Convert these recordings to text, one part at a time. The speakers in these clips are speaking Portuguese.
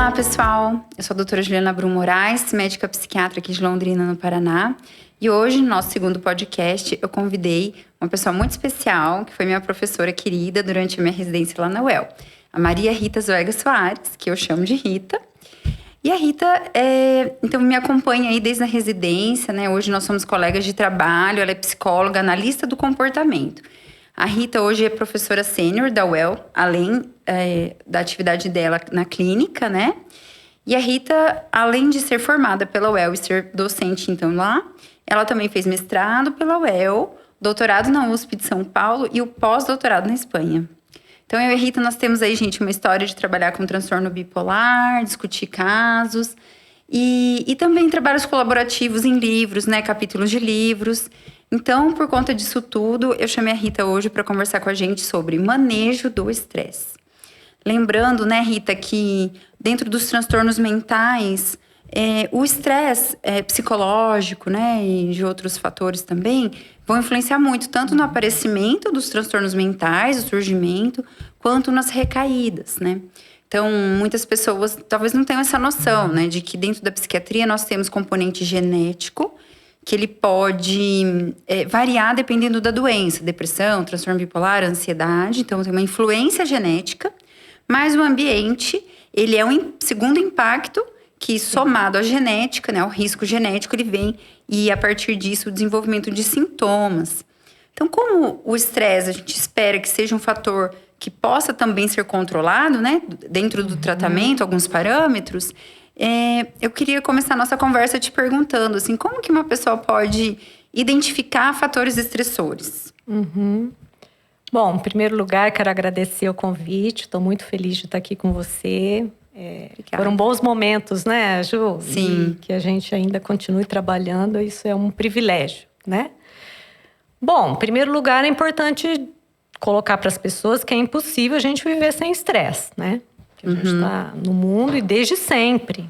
Olá, pessoal! Eu sou a doutora Juliana Brum Moraes, médica psiquiatra aqui de Londrina, no Paraná. E hoje, no nosso segundo podcast, eu convidei uma pessoa muito especial, que foi minha professora querida durante a minha residência lá na UEL, a Maria Rita Zoega Soares, que eu chamo de Rita. E a Rita, então, me acompanha aí desde a residência, né? Hoje nós somos colegas de trabalho, ela é psicóloga, analista do comportamento. A Rita hoje é professora sênior da UEL, além da atividade dela na clínica, né? E a Rita, além de ser formada pela UEL e ser docente, então, lá, ela também fez mestrado pela UEL, doutorado na USP de São Paulo e o pós-doutorado na Espanha. Então, eu e a Rita, nós temos aí, gente, uma história de trabalhar com transtorno bipolar, discutir casos e também trabalhos colaborativos em livros, né? Capítulos de livros. Então, por conta disso tudo, eu chamei a Rita hoje para conversar com a gente sobre manejo do estresse. Lembrando, né, Rita, que dentro dos transtornos mentais, o estresse psicológico, né, e de outros fatores também, vão influenciar muito, tanto no aparecimento dos transtornos mentais, o surgimento, quanto nas recaídas, né? Então, muitas pessoas talvez não tenham essa noção, né, de que dentro da psiquiatria nós temos componente genético, que ele pode variar dependendo da doença, depressão, transtorno bipolar, ansiedade. Então, tem uma influência genética, mas o ambiente, ele é um segundo impacto que, somado à genética, né, ao risco genético, ele vem e, a partir disso, o desenvolvimento de sintomas. Então, como o estresse, a gente espera que seja um fator que possa também ser controlado, né, dentro do tratamento, alguns parâmetros. Eu queria começar a nossa conversa te perguntando, assim, como que uma pessoa pode identificar fatores estressores? Bom, em primeiro lugar, quero agradecer o convite. Estou muito feliz de estar aqui com você. Foram bons momentos, né, Ju? Sim. E que a gente ainda continue trabalhando, isso é um privilégio, né? Bom, em primeiro lugar, é importante colocar para as pessoas que é impossível a gente viver sem estresse, né? Que a gente está no mundo e desde sempre.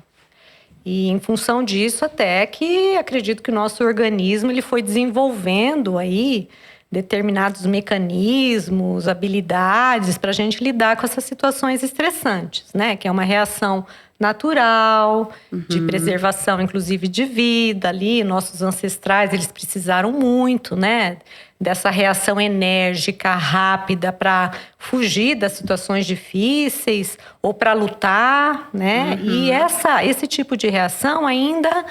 E em função disso, até que acredito que o nosso organismo ele foi desenvolvendo aí determinados mecanismos, habilidades para a gente lidar com essas situações estressantes, né? Que é uma reação natural, de preservação, inclusive, de vida ali. Nossos ancestrais, eles precisaram muito, né? Dessa reação enérgica, rápida, para fugir das situações difíceis ou para lutar, né? E esse tipo de reação ainda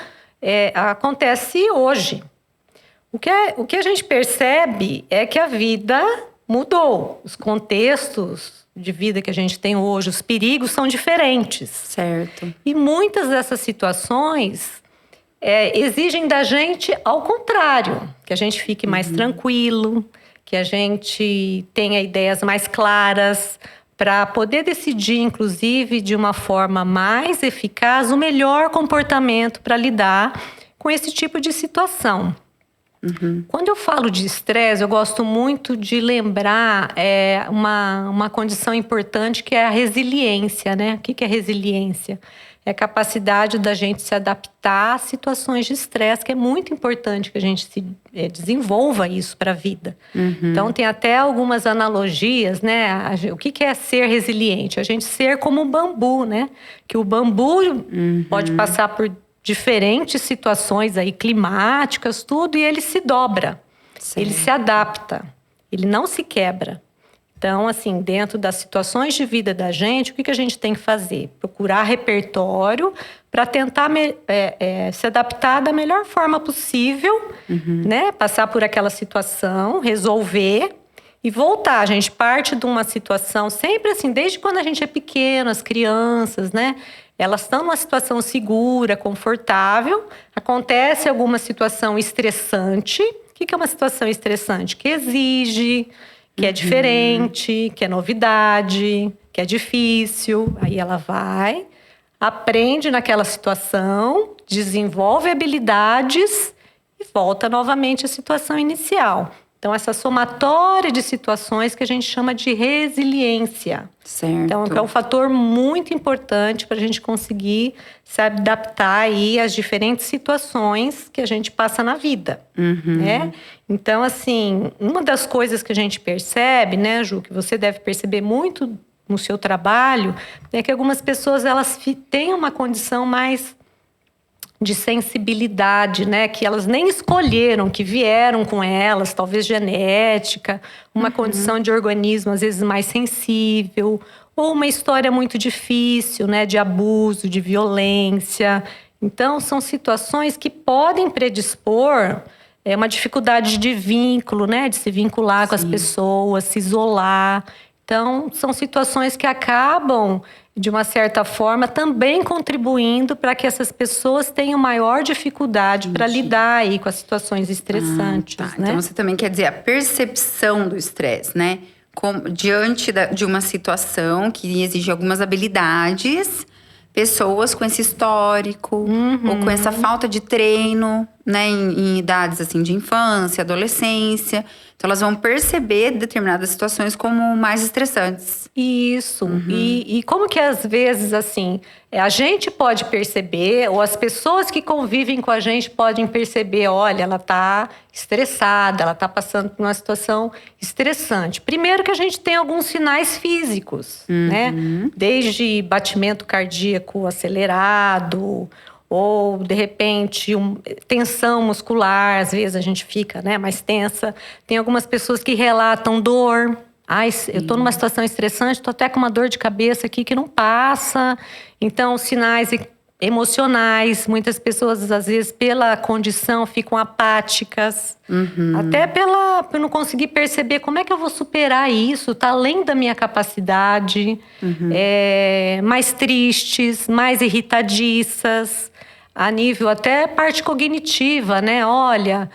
acontece hoje. O que a gente percebe é que a vida mudou. Os contextos de vida que a gente tem hoje, os perigos são diferentes. Certo. E muitas dessas situações exigem da gente ao contrário. Que a gente fique mais tranquilo, que a gente tenha ideias mais claras para poder decidir, inclusive, de uma forma mais eficaz, o melhor comportamento para lidar com esse tipo de situação. Quando eu falo de estresse, eu gosto muito de lembrar uma condição importante que é a resiliência, né? O que é resiliência? É a capacidade da gente se adaptar a situações de estresse, que é muito importante que a gente desenvolva isso para a vida. Então, tem até algumas analogias, né? O que é ser resiliente? A gente ser como um bambu, né? Que o bambu pode passar por diferentes situações aí climáticas, tudo, e ele se dobra, ele se adapta, ele não se quebra. Então, assim, dentro das situações de vida da gente, o que a gente tem que fazer? Procurar repertório para tentar se adaptar da melhor forma possível, né? Passar por aquela situação, resolver e voltar. A gente parte de uma situação sempre assim, desde quando a gente é pequeno, as crianças, né? Elas estão numa situação segura, confortável. Acontece alguma situação estressante. O que é uma situação estressante? Que exige, que é diferente, que é novidade, que é difícil. Aí ela vai, aprende naquela situação, desenvolve habilidades e volta novamente à situação inicial. Então, essa somatória de situações que a gente chama de resiliência. Certo. Então, é um fator muito importante para a gente conseguir se adaptar aí às diferentes situações que a gente passa na vida, né? Então, assim, uma das coisas que a gente percebe, né, Ju, que você deve perceber muito no seu trabalho, é que algumas pessoas elas têm uma condição mais de sensibilidade, né? Que elas nem escolheram, que vieram com elas, talvez genética, uma condição de organismo às vezes mais sensível, ou uma história muito difícil, né? De abuso, de violência. Então, são situações que podem predispor uma dificuldade de vínculo, né? De se vincular com as pessoas, se isolar. Então, são situações que acabam, de uma certa forma, também contribuindo para que essas pessoas tenham maior dificuldade para lidar aí com as situações estressantes, né? Então, você também quer dizer a percepção do estresse, né? Diante de uma situação que exige algumas habilidades, pessoas com esse histórico, ou com essa falta de treino, né? Em idades, assim, de infância, adolescência. Então, elas vão perceber determinadas situações como mais estressantes. Isso. E como que às vezes, assim, a gente pode perceber, ou as pessoas que convivem com a gente podem perceber, olha, ela está estressada, ela está passando por uma situação estressante. Primeiro que a gente tem alguns sinais físicos, né? Desde batimento cardíaco acelerado, ou, de repente, tensão muscular. Às vezes a gente fica, né, mais tensa. Tem algumas pessoas que relatam dor. Ai, eu estou numa situação estressante, estou até com uma dor de cabeça aqui que não passa. Então, sinais emocionais. Muitas pessoas, às vezes, pela condição, ficam apáticas. Até por não conseguir perceber como é que eu vou superar isso. Está além da minha capacidade. Mais tristes, mais irritadiças. A nível até parte cognitiva, né? Olha,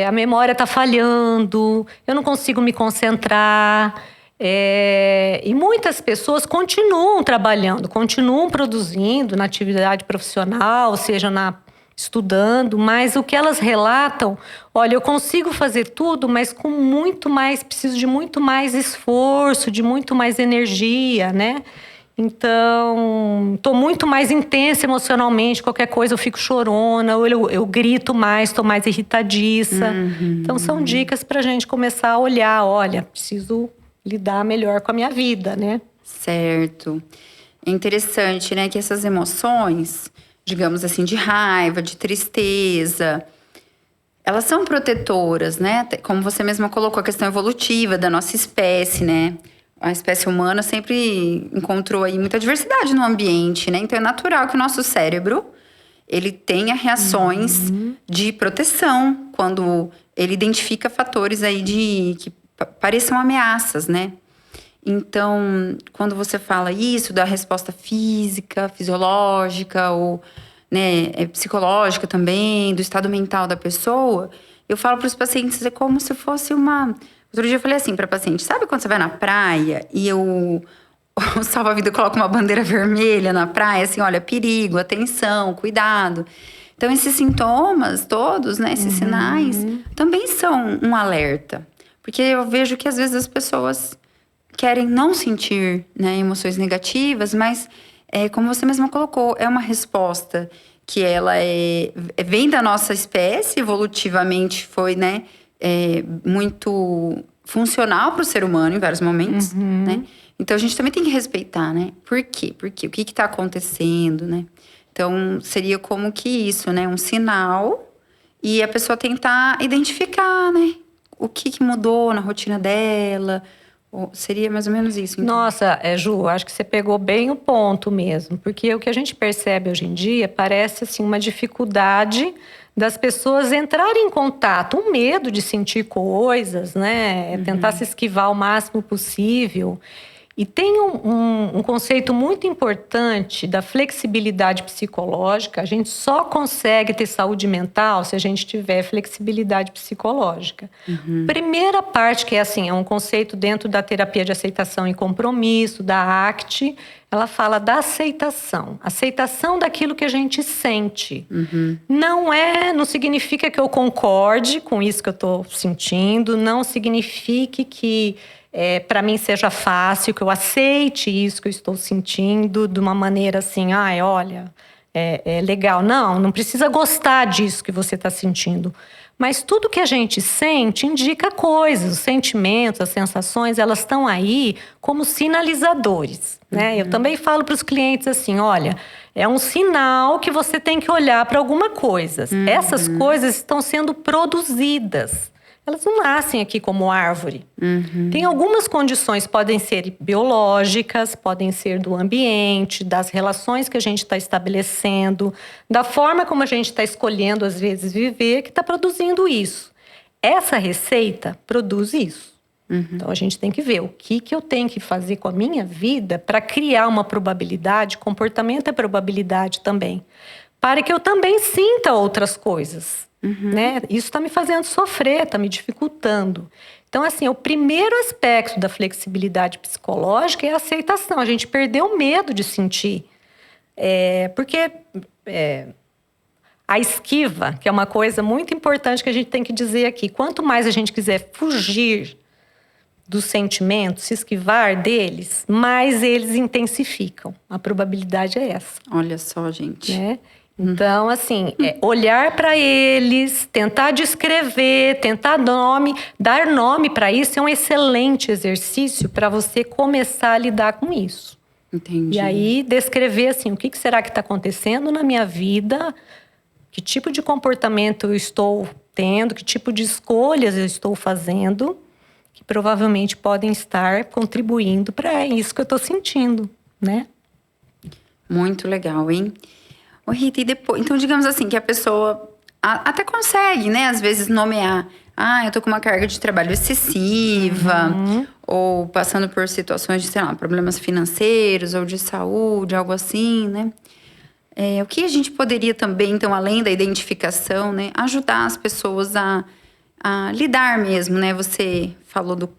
a memória está falhando, eu não consigo me concentrar. E muitas pessoas continuam trabalhando, continuam produzindo na atividade profissional, seja estudando, mas o que elas relatam, olha, eu consigo fazer tudo, mas com muito mais, preciso de muito mais esforço, de muito mais energia, né? Então, estou muito mais intensa emocionalmente, qualquer coisa eu fico chorona, ou eu grito mais, estou mais irritadiça. Então, são dicas para a gente começar a olhar, olha, preciso lidar melhor com a minha vida, né? Certo. É interessante, né, que essas emoções, digamos assim, de raiva, de tristeza, elas são protetoras, né? Como você mesma colocou, a questão evolutiva da nossa espécie, né? A espécie humana sempre encontrou aí muita diversidade no ambiente, né? Então, é natural que o nosso cérebro, ele tenha reações de proteção quando ele identifica fatores aí que pareçam ameaças, né? Então, quando você fala isso, da resposta física, fisiológica, ou né, psicológica também, do estado mental da pessoa, eu falo para os pacientes, é como se fosse uma... Outro dia eu falei assim para paciente, sabe quando você vai na praia e o salva-vida coloca uma bandeira vermelha na praia, assim, olha, perigo, atenção, cuidado. Então, esses sintomas todos, né, esses sinais, também são um alerta. Porque eu vejo que às vezes as pessoas querem não sentir, né, emoções negativas, mas, como você mesma colocou, é uma resposta que ela vem da nossa espécie, evolutivamente foi, né, muito funcional para o ser humano em vários momentos, né? Então, a gente também tem que respeitar, né? Por quê? Porque o que está acontecendo, né? Então, seria como que isso, né? Um sinal e a pessoa tentar identificar, né? O que mudou na rotina dela. Seria mais ou menos isso, então. Nossa, Ju, acho que você pegou bem o ponto mesmo. Porque o que a gente percebe hoje em dia parece, assim, uma dificuldade das pessoas entrarem em contato, um medo de sentir coisas, né? Tentar se esquivar o máximo possível. E tem um conceito muito importante da flexibilidade psicológica. A gente só consegue ter saúde mental se a gente tiver flexibilidade psicológica. Primeira parte, que é um conceito dentro da terapia de aceitação e compromisso, da ACT, ela fala da aceitação. Aceitação daquilo que a gente sente. Não significa que eu concorde com isso que eu estou sentindo, não significa que para mim seja fácil, que eu aceite isso que eu estou sentindo de uma maneira assim, olha, é legal. Não precisa gostar disso que você está sentindo. Mas tudo que a gente sente indica coisas, os sentimentos, as sensações, elas estão aí como sinalizadores, né? Eu também falo para os clientes assim, olha, é um sinal que você tem que olhar para alguma coisa. Essas coisas estão sendo produzidas. Elas não nascem aqui como árvore. Tem algumas condições, podem ser biológicas, podem ser do ambiente, das relações que a gente está estabelecendo, da forma como a gente está escolhendo, às vezes, viver, que está produzindo isso. Essa receita produz isso. Então, a gente tem que ver o que eu tenho que fazer com a minha vida para criar uma probabilidade, comportamento é probabilidade também, para que eu também sinta outras coisas. Né? Isso está me fazendo sofrer, está me dificultando. Então, assim, o primeiro aspecto da flexibilidade psicológica é a aceitação. A gente perdeu o medo de sentir. Porque a esquiva, que é uma coisa muito importante que a gente tem que dizer aqui, quanto mais a gente quiser fugir dos sentimentos, se esquivar deles, mais eles intensificam. A probabilidade é essa. Olha só, gente. Né? Então, assim, olhar para eles, tentar descrever, tentar dar nome para isso é um excelente exercício para você começar a lidar com isso. Entendi. E aí, descrever assim, o que será que está acontecendo na minha vida, que tipo de comportamento eu estou tendo, que tipo de escolhas eu estou fazendo, que provavelmente podem estar contribuindo para isso que eu estou sentindo, né? Muito legal, hein? Ô, Rita, e depois, então, digamos assim, que a pessoa até consegue, né, às vezes nomear. Eu tô com uma carga de trabalho excessiva, ou passando por situações de, sei lá, problemas financeiros ou de saúde, algo assim, né? O que a gente poderia também, então, além da identificação, né, ajudar as pessoas a lidar mesmo, né? Você falou do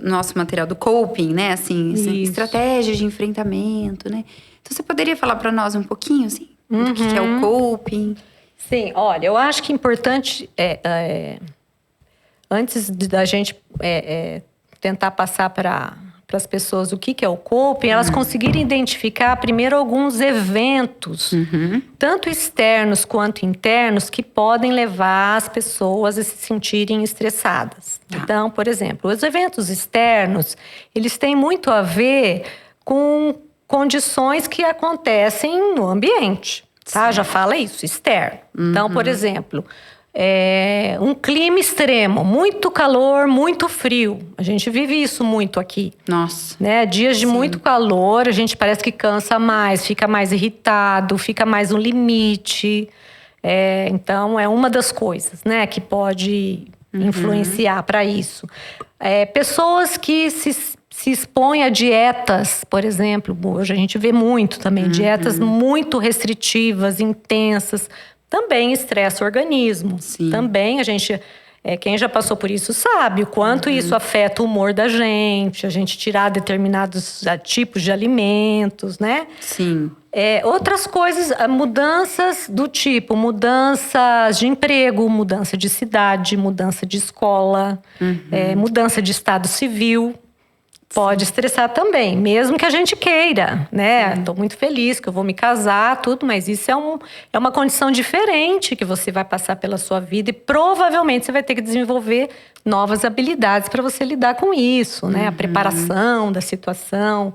nosso material do coping, né? Assim, estratégias de enfrentamento, né? Então, você poderia falar para nós um pouquinho, assim? Do que é o coping? Sim, olha, eu acho que é importante, antes da gente tentar passar para as pessoas o que é o coping, elas conseguirem identificar primeiro alguns eventos, tanto externos quanto internos, que podem levar as pessoas a se sentirem estressadas. Então, por exemplo, os eventos externos, eles têm muito a ver com condições que acontecem no ambiente, tá? Já fala isso, externo. Então, por exemplo, um clima extremo, muito calor, muito frio. A gente vive isso muito aqui. Nossa. Né? Dias de muito calor, a gente parece que cansa mais, fica mais irritado, fica mais no limite. Então, é uma das coisas, né, que pode influenciar para isso. Pessoas que se expõe a dietas, por exemplo, hoje a gente vê muito também, dietas muito restritivas, intensas, também estressa o organismo. Sim. Também a gente, quem já passou por isso sabe o quanto isso afeta o humor da gente, a gente tirar determinados tipos de alimentos, né? Sim. Outras coisas, mudanças do tipo, mudanças de emprego, mudança de cidade, mudança de escola, mudança de estado civil. Pode estressar também, mesmo que a gente queira, né? Estou muito feliz que eu vou me casar, tudo, mas isso é uma condição diferente que você vai passar pela sua vida e provavelmente você vai ter que desenvolver novas habilidades para você lidar com isso, né? A preparação da situação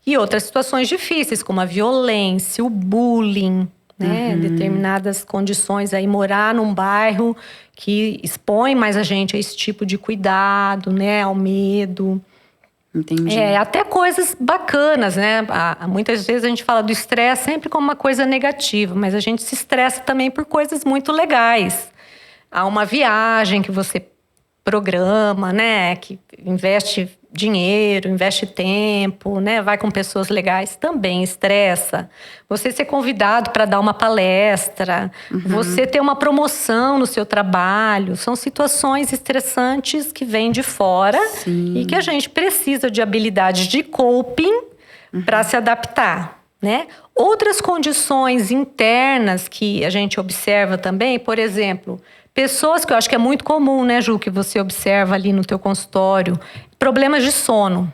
e outras situações difíceis, como a violência, o bullying, né? Determinadas condições aí, morar num bairro que expõe mais a gente a esse tipo de cuidado, né? Ao medo. Entendi. Até coisas bacanas, né? Muitas vezes a gente fala do estresse sempre como uma coisa negativa, mas a gente se estressa também por coisas muito legais. Há uma viagem que você programa, né? Que investe dinheiro, investe tempo, né? Vai com pessoas legais, também estressa. Você ser convidado para dar uma palestra, você ter uma promoção no seu trabalho, são situações estressantes que vêm de fora e que a gente precisa de habilidades de coping para se adaptar, né? Outras condições internas que a gente observa também, por exemplo, pessoas que eu acho que é muito comum, né, Ju, que você observa ali no teu consultório, problemas de sono.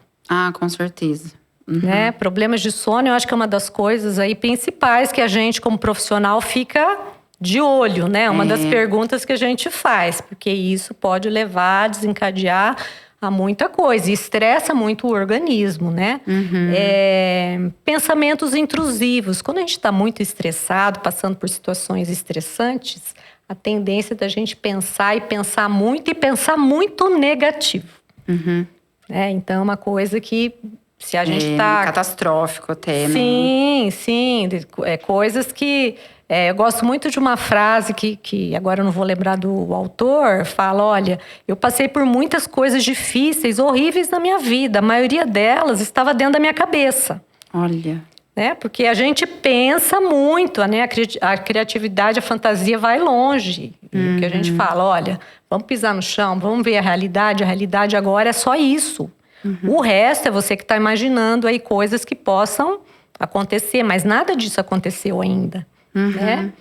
Com certeza. né? Problemas de sono, eu acho que é uma das coisas aí principais que a gente, como profissional, fica de olho, né? Uma das perguntas que a gente faz, porque isso pode levar a desencadear a muita coisa, e estressa muito o organismo, né? Pensamentos intrusivos. Quando a gente está muito estressado, passando por situações estressantes, a tendência da gente pensar e pensar muito negativo. Então, é uma coisa que, se a gente está... catastrófico até, né? Sim. Coisas que... eu gosto muito de uma frase que agora eu não vou lembrar do autor, fala, olha, eu passei por muitas coisas difíceis, horríveis na minha vida. A maioria delas estava dentro da minha cabeça. Olha. Né? Porque a gente pensa muito, né? A criatividade, a fantasia vai longe. E o que a gente fala, olha, vamos pisar no chão, vamos ver a realidade agora é só isso. O resto é você que está imaginando aí coisas que possam acontecer, mas nada disso aconteceu ainda. Né?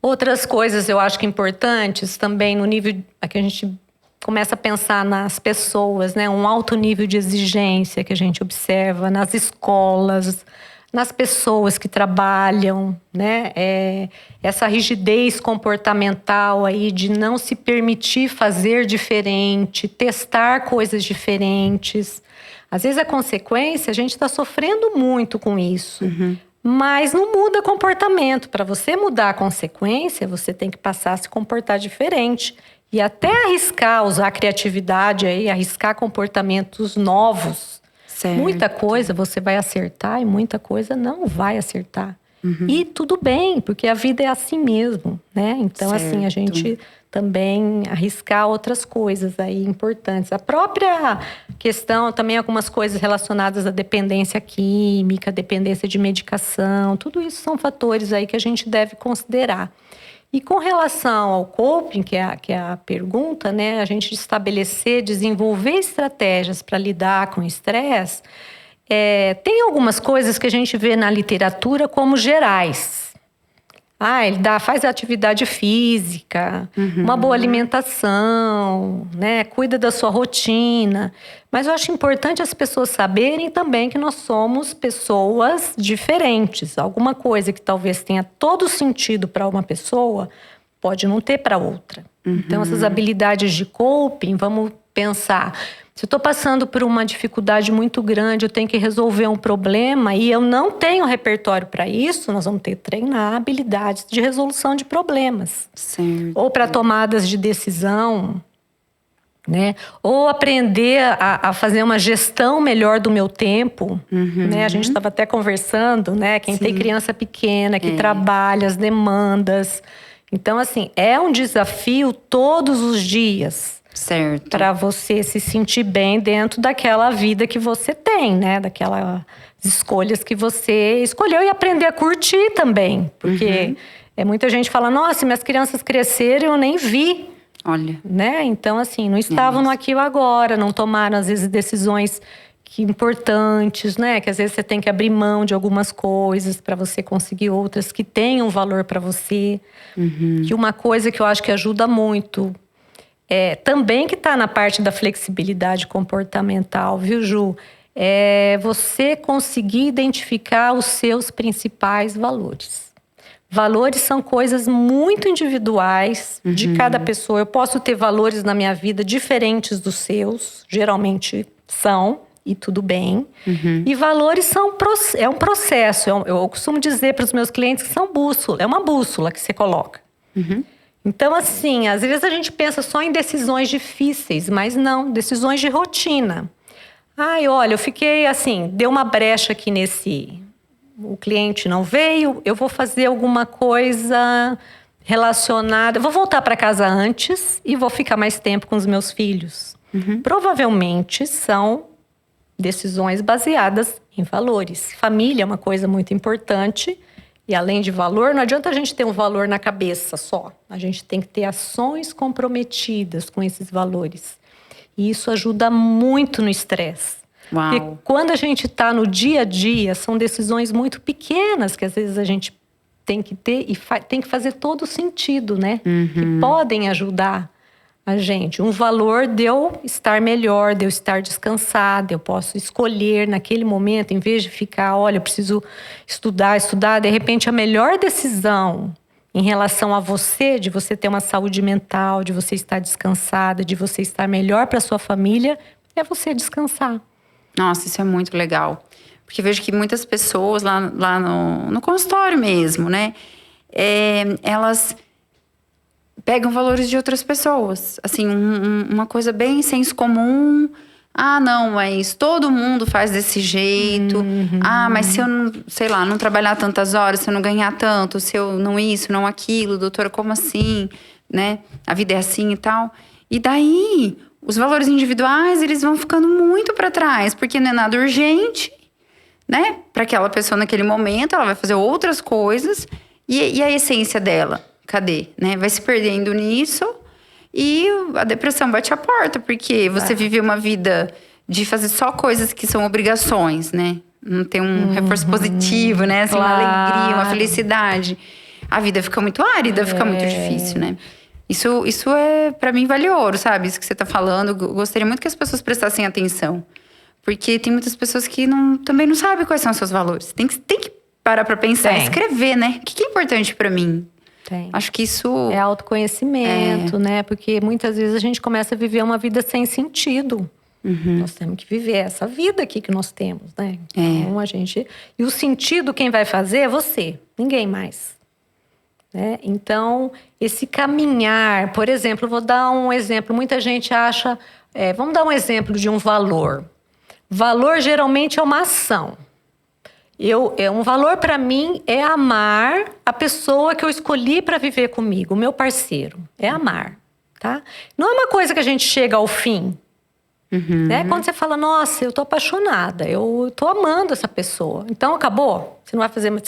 Outras coisas eu acho que importantes também no nível que a gente começa a pensar nas pessoas, né? Um alto nível de exigência que a gente observa nas escolas, nas pessoas que trabalham, né? Essa rigidez comportamental aí de não se permitir fazer diferente, testar coisas diferentes. Às vezes a consequência, a gente está sofrendo muito com isso. Mas não muda comportamento. Para você mudar a consequência, você tem que passar a se comportar diferente. E até arriscar, usar a criatividade aí, arriscar comportamentos novos. Certo. Muita coisa você vai acertar e muita coisa não vai acertar. E tudo bem, porque a vida é assim mesmo, né? Então, assim, a gente também arriscar outras coisas aí importantes. A própria questão, também algumas coisas relacionadas à dependência química, dependência de medicação, tudo isso são fatores aí que a gente deve considerar. E com relação ao coping, que é a pergunta, né? A gente estabelecer, desenvolver estratégias para lidar com o estresse, tem algumas coisas que a gente vê na literatura como gerais. Ele faz atividade física, uma boa alimentação, né? Cuida da sua rotina. Mas eu acho importante as pessoas saberem também que nós somos pessoas diferentes. Alguma coisa que talvez tenha todo sentido para uma pessoa, pode não ter para outra. Então, essas habilidades de coping, vamos pensar... Se eu estou passando por uma dificuldade muito grande, eu tenho que resolver um problema e eu não tenho repertório para isso, nós vamos ter que treinar habilidades de resolução de problemas. Certo. Ou para tomadas de decisão, né? Ou aprender a fazer uma gestão melhor do meu tempo. Né? A gente estava até conversando, né? Quem tem criança pequena, que trabalha, as demandas. Então, assim, é um desafio todos os dias. Certo. Para você se sentir bem dentro daquela vida que você tem, né? Daquelas escolhas que você escolheu e aprender a curtir também. Porque muita gente fala, nossa, minhas crianças cresceram e eu nem vi. Olha. Né? Então, assim, não estavam no aqui e agora, não tomaram, às vezes, decisões importantes, né? Que às vezes você tem que abrir mão de algumas coisas para você conseguir outras que tenham valor para você. E uma coisa que eu acho que ajuda muito... também que está na parte da flexibilidade comportamental, viu, Ju? É você conseguir identificar os seus principais valores. Valores são coisas muito individuais de cada pessoa. Eu posso ter valores na minha vida diferentes dos seus, geralmente são, e tudo bem. E valores é um processo. Eu costumo dizer para os meus clientes que são bússola, é uma bússola que você coloca. Então, assim, às vezes a gente pensa só em decisões difíceis, mas não, decisões de rotina. Olha, eu fiquei assim, deu uma brecha aqui o cliente não veio, eu vou fazer alguma coisa relacionada, eu vou voltar para casa antes e vou ficar mais tempo com os meus filhos. Provavelmente são decisões baseadas em valores. Família é uma coisa muito importante. E além de valor, não adianta a gente ter um valor na cabeça só. A gente tem que ter ações comprometidas com esses valores. E isso ajuda muito no estresse. Porque quando a gente está no dia a dia, são decisões muito pequenas que às vezes a gente tem que ter e tem que fazer todo sentido, né? Que podem ajudar a gente um valor de eu estar melhor, de eu estar descansada, eu posso escolher naquele momento, em vez de ficar, olha, eu preciso estudar, de repente a melhor decisão em relação a você, de você ter uma saúde mental, de você estar descansada, de você estar melhor para sua família, é você descansar. Nossa, isso é muito legal. Porque eu vejo que muitas pessoas lá no consultório mesmo, né? Elas pegam valores de outras pessoas. Assim, uma coisa bem senso comum. Ah, não, mas todo mundo faz desse jeito. Ah, mas se eu não, sei lá, não trabalhar tantas horas, se eu não ganhar tanto, se eu não isso, não aquilo, doutora, como assim? Né? A vida é assim e tal. E daí, os valores individuais, eles vão ficando muito para trás, porque não é nada urgente, né? Para aquela pessoa naquele momento, ela vai fazer outras coisas. E a essência dela? Cadê? Né? Vai se perdendo nisso e a depressão bate a porta, porque você vive uma vida de fazer só coisas que são obrigações, né? Não tem um reforço positivo, né? Assim, uma alegria, uma felicidade. A vida fica muito árida, fica muito difícil, né? Isso é, pra mim, vale ouro, sabe? Isso que você tá falando. Eu gostaria muito que as pessoas prestassem atenção. Porque tem muitas pessoas que também não sabem quais são os seus valores. Tem que parar pra pensar, escrever, né? O que é importante pra mim? Tem. Acho que isso... É autoconhecimento, né? Porque muitas vezes a gente começa a viver uma vida sem sentido. Nós temos que viver essa vida aqui que nós temos, né? Então, a gente... E o sentido quem vai fazer é você, ninguém mais. Né? Então, esse caminhar... Por exemplo, vou dar um exemplo. Muita gente acha... vamos dar um exemplo de um valor. Valor, geralmente, é uma ação. Um valor para mim é amar a pessoa que eu escolhi para viver comigo, o meu parceiro. É amar, tá? Não é uma coisa que a gente chega ao fim. Né? Quando você fala, nossa, eu tô apaixonada, eu tô amando essa pessoa. Então, acabou. Você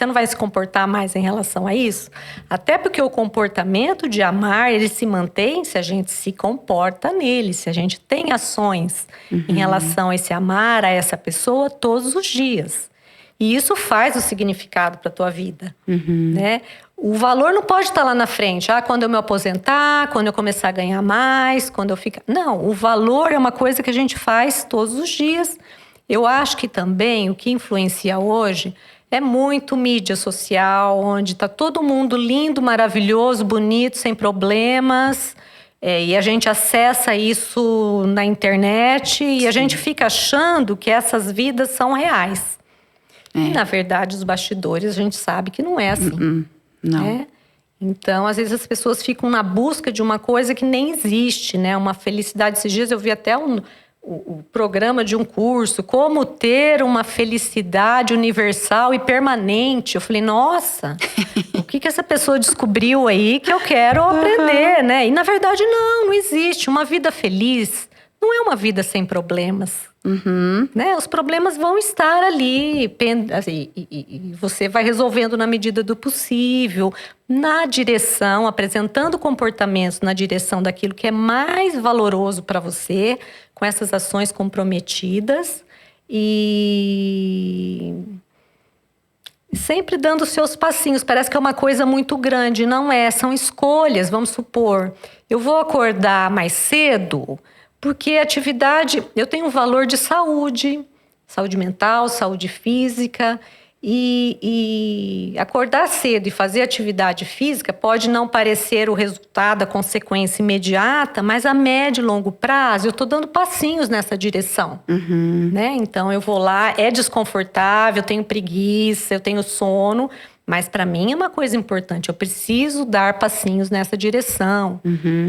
não vai se comportar mais em relação a isso. Até porque o comportamento de amar, ele se mantém se a gente se comporta nele. Se a gente tem ações em relação a esse amar a essa pessoa todos os dias. E isso faz o significado para a tua vida, né? O valor não pode estar lá na frente. Quando eu me aposentar, quando eu começar a ganhar mais, quando eu ficar... Não, o valor é uma coisa que a gente faz todos os dias. Eu acho que também o que influencia hoje é muito mídia social, onde está todo mundo lindo, maravilhoso, bonito, sem problemas. E a gente acessa isso na internet e a gente fica achando que essas vidas são reais. E, na verdade, os bastidores, a gente sabe que não é assim. Não. Né? Então, às vezes, as pessoas ficam na busca de uma coisa que nem existe, né? Uma felicidade. Esses dias eu vi até o programa de um curso, como ter uma felicidade universal e permanente. Eu falei, nossa, o que essa pessoa descobriu aí que eu quero aprender, né? E, na verdade, não existe. Uma vida feliz não é uma vida sem problemas. Né? Os problemas vão estar ali, assim, e você vai resolvendo na medida do possível, na direção, apresentando comportamentos na direção daquilo que é mais valoroso para você, com essas ações comprometidas e sempre dando os seus passinhos. Parece que é uma coisa muito grande, não é, são escolhas. Vamos supor, eu vou acordar mais cedo... Porque atividade, eu tenho um valor de saúde mental, saúde física. E acordar cedo e fazer atividade física pode não parecer o resultado, a consequência imediata, mas a médio e longo prazo eu estou dando passinhos nessa direção. Né? Então eu vou lá, é desconfortável, eu tenho preguiça, eu tenho sono... Mas para mim é uma coisa importante, eu preciso dar passinhos nessa direção.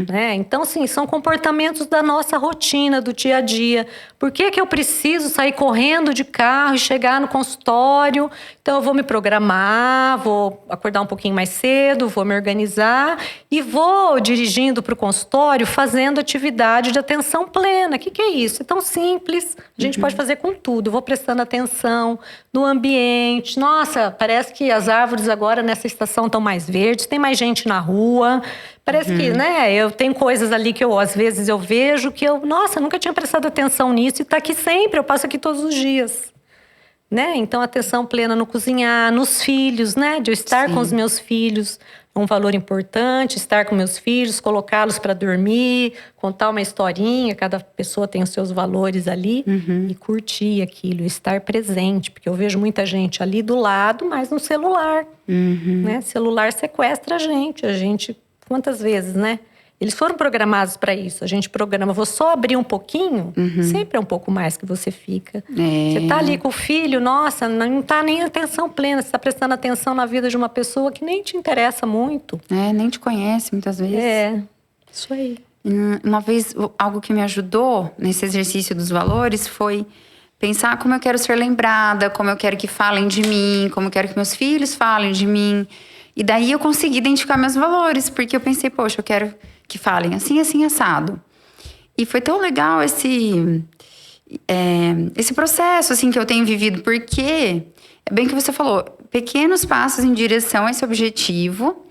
Né? Então, assim, são comportamentos da nossa rotina, do dia a dia. Por que eu preciso sair correndo de carro e chegar no consultório? Então, eu vou me programar, vou acordar um pouquinho mais cedo, vou me organizar e vou dirigindo para o consultório fazendo atividade de atenção plena. O que é isso? É tão simples, a gente pode fazer com tudo. Eu vou prestando atenção no ambiente. Nossa, parece que as árvores agora nessa estação estão mais verdes, tem mais gente na rua. Parece que, né, eu tenho coisas ali que às vezes eu vejo que nossa, nunca tinha prestado atenção nisso e está aqui sempre, eu passo aqui todos os dias. Né? Então, atenção plena no cozinhar, nos filhos, né? De eu estar com os meus filhos, um valor importante, estar com meus filhos, colocá-los para dormir, contar uma historinha, cada pessoa tem os seus valores ali, e curtir aquilo, estar presente, porque eu vejo muita gente ali do lado, mas no celular, né? Celular sequestra a gente, quantas vezes, né? Eles foram programados para isso. A gente programa, vou só abrir um pouquinho, sempre é um pouco mais que você fica. Você tá ali com o filho, nossa, não tá nem atenção plena. Você tá prestando atenção na vida de uma pessoa que nem te interessa muito. Nem te conhece muitas vezes. Isso aí. Uma vez, algo que me ajudou nesse exercício dos valores foi pensar como eu quero ser lembrada, como eu quero que falem de mim, como eu quero que meus filhos falem de mim. E daí eu consegui identificar meus valores, porque eu pensei, poxa, eu quero que falem assim, assim, assado. E foi tão legal esse processo, assim, que eu tenho vivido, porque, é bem que você falou, pequenos passos em direção a esse objetivo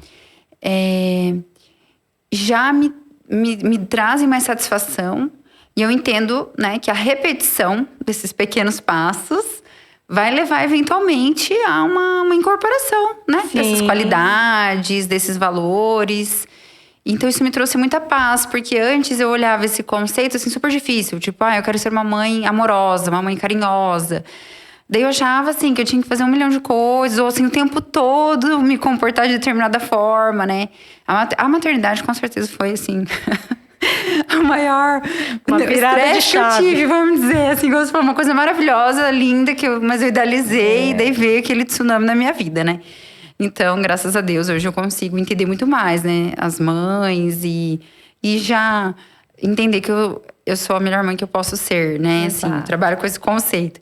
já me trazem mais satisfação. E eu entendo, né, que a repetição desses pequenos passos vai levar eventualmente a uma incorporação, né? Sim. Dessas qualidades, desses valores. Então isso me trouxe muita paz, porque antes eu olhava esse conceito assim super difícil, tipo, eu quero ser uma mãe amorosa, uma mãe carinhosa. Daí eu achava assim que eu tinha que fazer 1 milhão de coisas, ou assim o tempo todo me comportar de determinada forma, né? A maternidade com certeza foi assim a maior uma virada de chave que eu tive, vamos dizer, assim, foi uma coisa maravilhosa, linda, mas eu idealizei, e daí veio aquele tsunami na minha vida, né? Então, graças a Deus, hoje eu consigo entender muito mais, né? As mães e já entender que eu sou a melhor mãe que eu posso ser, né? Assim, eu trabalho com esse conceito.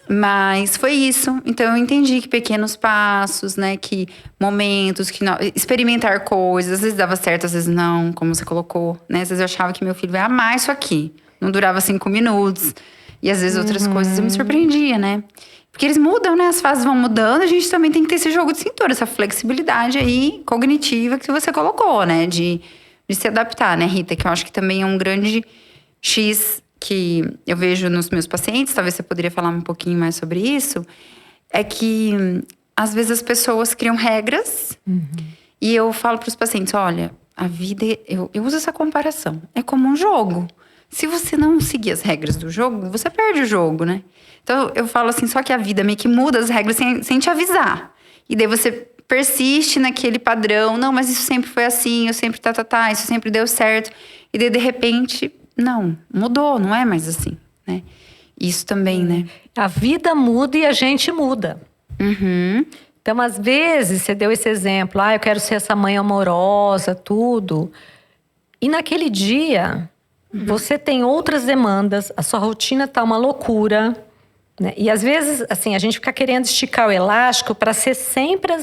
Mas foi isso. Então, eu entendi que pequenos passos, né? Que momentos, que experimentar coisas. Às vezes dava certo, às vezes não, como você colocou, né? Às vezes eu achava que meu filho vai amar isso aqui. Não durava 5 minutos. E às vezes outras coisas eu me surpreendia, né? Porque eles mudam, né? As fases vão mudando. A gente também tem que ter esse jogo de cintura. Essa flexibilidade aí, cognitiva que você colocou, né? De se adaptar, né, Rita? Que eu acho que também é um grande X que eu vejo nos meus pacientes. Talvez você poderia falar um pouquinho mais sobre isso. É que, às vezes, as pessoas criam regras. E eu falo para os pacientes, olha, a vida... Eu uso essa comparação. É como um jogo. Se você não seguir as regras do jogo, você perde o jogo, né? Então, eu falo assim, só que a vida meio que muda as regras sem te avisar. E daí você persiste naquele padrão. Não, mas isso sempre foi assim, eu sempre isso sempre deu certo. E daí, de repente, não, mudou, não é mais assim, né? Isso também, né? A vida muda e a gente muda. Então, às vezes, você deu esse exemplo. Eu quero ser essa mãe amorosa, tudo. E naquele dia, você tem outras demandas. A sua rotina tá uma loucura. Né? E às vezes, assim, a gente fica querendo esticar o elástico para ser sempre,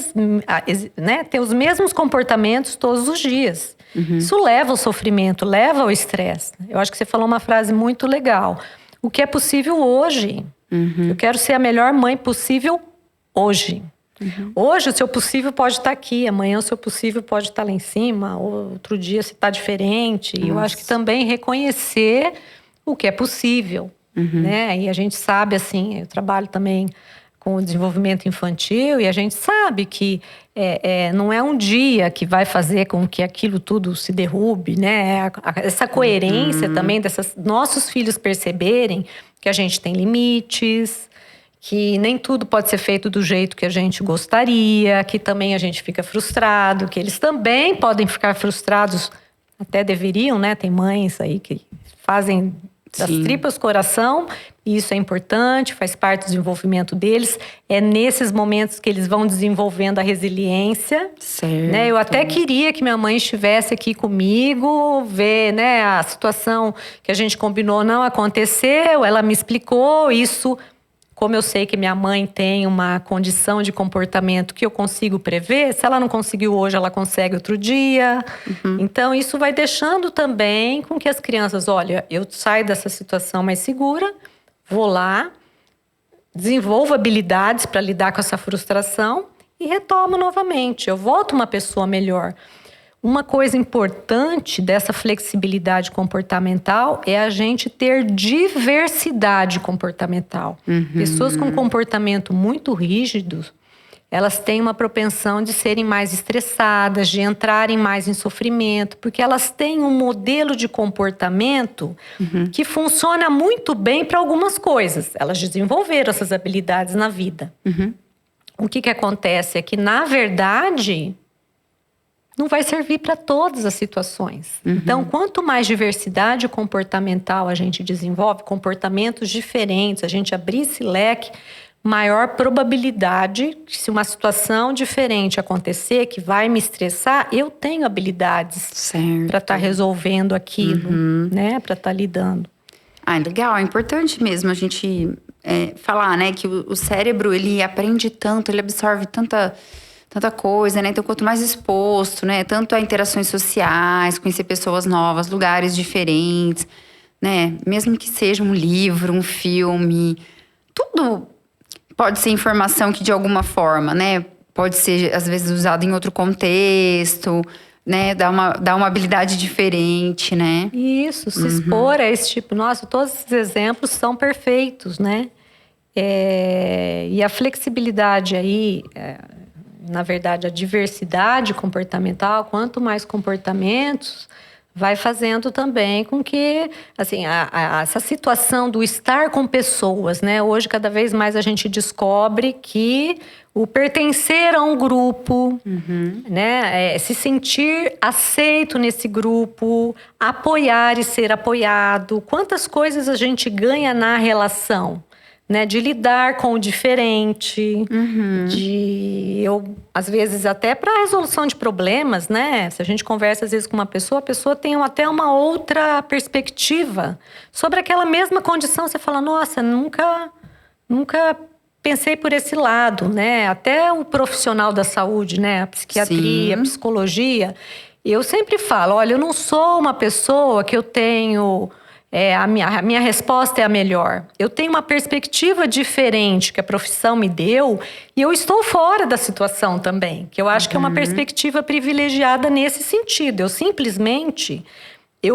né? Ter os mesmos comportamentos todos os dias. Isso leva ao sofrimento, leva ao estresse. Eu acho que você falou uma frase muito legal. O que é possível hoje. Eu quero ser a melhor mãe possível hoje. Hoje o seu possível pode estar aqui, amanhã o seu possível pode estar lá em cima, outro dia se está diferente. E eu acho que também reconhecer o que é possível. Né? E a gente sabe, assim, eu trabalho também com o desenvolvimento infantil e a gente sabe que não é um dia que vai fazer com que aquilo tudo se derrube, né? Essa coerência também desses nossos filhos perceberem que a gente tem limites, que nem tudo pode ser feito do jeito que a gente gostaria, que também a gente fica frustrado, que eles também podem ficar frustrados, até deveriam, né? Tem mães aí que fazem das tripas coração, e isso é importante, faz parte do desenvolvimento deles. É nesses momentos que eles vão desenvolvendo a resiliência. Certo. Né? Eu até queria que minha mãe estivesse aqui comigo, ver, né, a situação que a gente combinou não aconteceu, ela me explicou isso. Como eu sei que minha mãe tem uma condição de comportamento que eu consigo prever, se ela não conseguiu hoje, ela consegue outro dia. Então, isso vai deixando também com que as crianças, olha, eu saio dessa situação mais segura, vou lá, desenvolvo habilidades para lidar com essa frustração e retomo novamente. Eu volto uma pessoa melhor. Uma coisa importante dessa flexibilidade comportamental é a gente ter diversidade comportamental. Pessoas com comportamento muito rígido, elas têm uma propensão de serem mais estressadas, de entrarem mais em sofrimento, porque elas têm um modelo de comportamento que funciona muito bem para algumas coisas. Elas desenvolveram essas habilidades na vida. O que acontece é que, na verdade, não vai servir para todas as situações. Então, quanto mais diversidade comportamental a gente desenvolve, comportamentos diferentes, a gente abrir esse leque, maior probabilidade que, se uma situação diferente acontecer, que vai me estressar, eu tenho habilidades para estar resolvendo aquilo, né? Para estar lidando. Legal. É importante mesmo a gente falar, né? Que o cérebro, ele aprende tanto, ele absorve tanta coisa, né? Então, quanto mais exposto, né? Tanto a interações sociais, conhecer pessoas novas, lugares diferentes, né? Mesmo que seja um livro, um filme, tudo pode ser informação que, de alguma forma, né? Pode ser, às vezes, usado em outro contexto, né? Dá uma habilidade diferente, né? Isso, se expor a esse tipo... Nossa, todos esses exemplos são perfeitos, né? E a flexibilidade aí... Na verdade, a diversidade comportamental, quanto mais comportamentos, vai fazendo também com que, assim, essa situação do estar com pessoas, né? Hoje, cada vez mais a gente descobre que o pertencer a um grupo, né? Se sentir aceito nesse grupo, apoiar e ser apoiado. Quantas coisas a gente ganha na relação? Né, de lidar com o diferente, às vezes, até para resolução de problemas, né? Se a gente conversa, às vezes, com uma pessoa, a pessoa tem até uma outra perspectiva sobre aquela mesma condição. Você fala, nossa, nunca pensei por esse lado, né? Até o profissional da saúde, né? A psiquiatria, a psicologia. Eu sempre falo, olha, eu não sou uma pessoa que eu tenho... a minha resposta é a melhor. Eu tenho uma perspectiva diferente que a profissão me deu e eu estou fora da situação também, que eu acho que é uma perspectiva privilegiada nesse sentido. Eu simplesmente,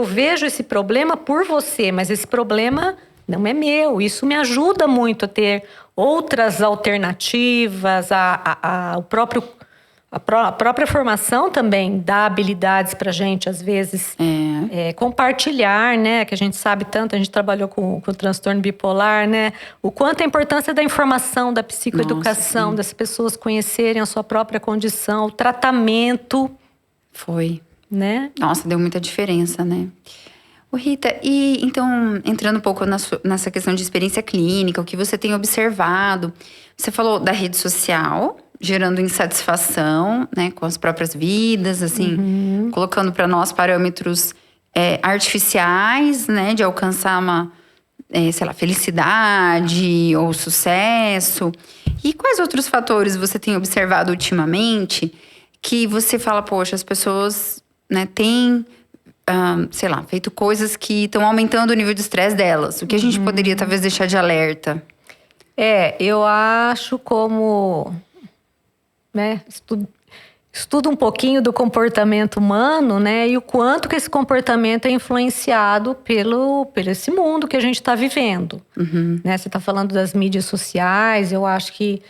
vejo esse problema por você, mas esse problema não é meu. Isso me ajuda muito a ter outras alternativas, a própria formação também dá habilidades para a gente, às vezes, compartilhar, né? Que a gente sabe tanto, a gente trabalhou com o transtorno bipolar, né? O quanto a importância da informação, da psicoeducação, das pessoas conhecerem a sua própria condição, o tratamento. Foi. Né? Nossa, deu muita diferença, né? Rita, e então, entrando um pouco nessa questão de experiência clínica, o que você tem observado, você falou da rede social, gerando insatisfação, né, com as próprias vidas, assim, colocando para nós parâmetros artificiais, né, de alcançar uma, felicidade ou sucesso. E quais outros fatores você tem observado ultimamente que você fala, poxa, as pessoas, né, têm, feito coisas que estão aumentando o nível de estresse delas? O que a gente poderia, talvez, deixar de alerta? Eu acho como... né, estudo um pouquinho do comportamento humano, né, e o quanto que esse comportamento é influenciado pelo esse mundo que a gente está vivendo. Né, você está falando das mídias sociais, eu acho que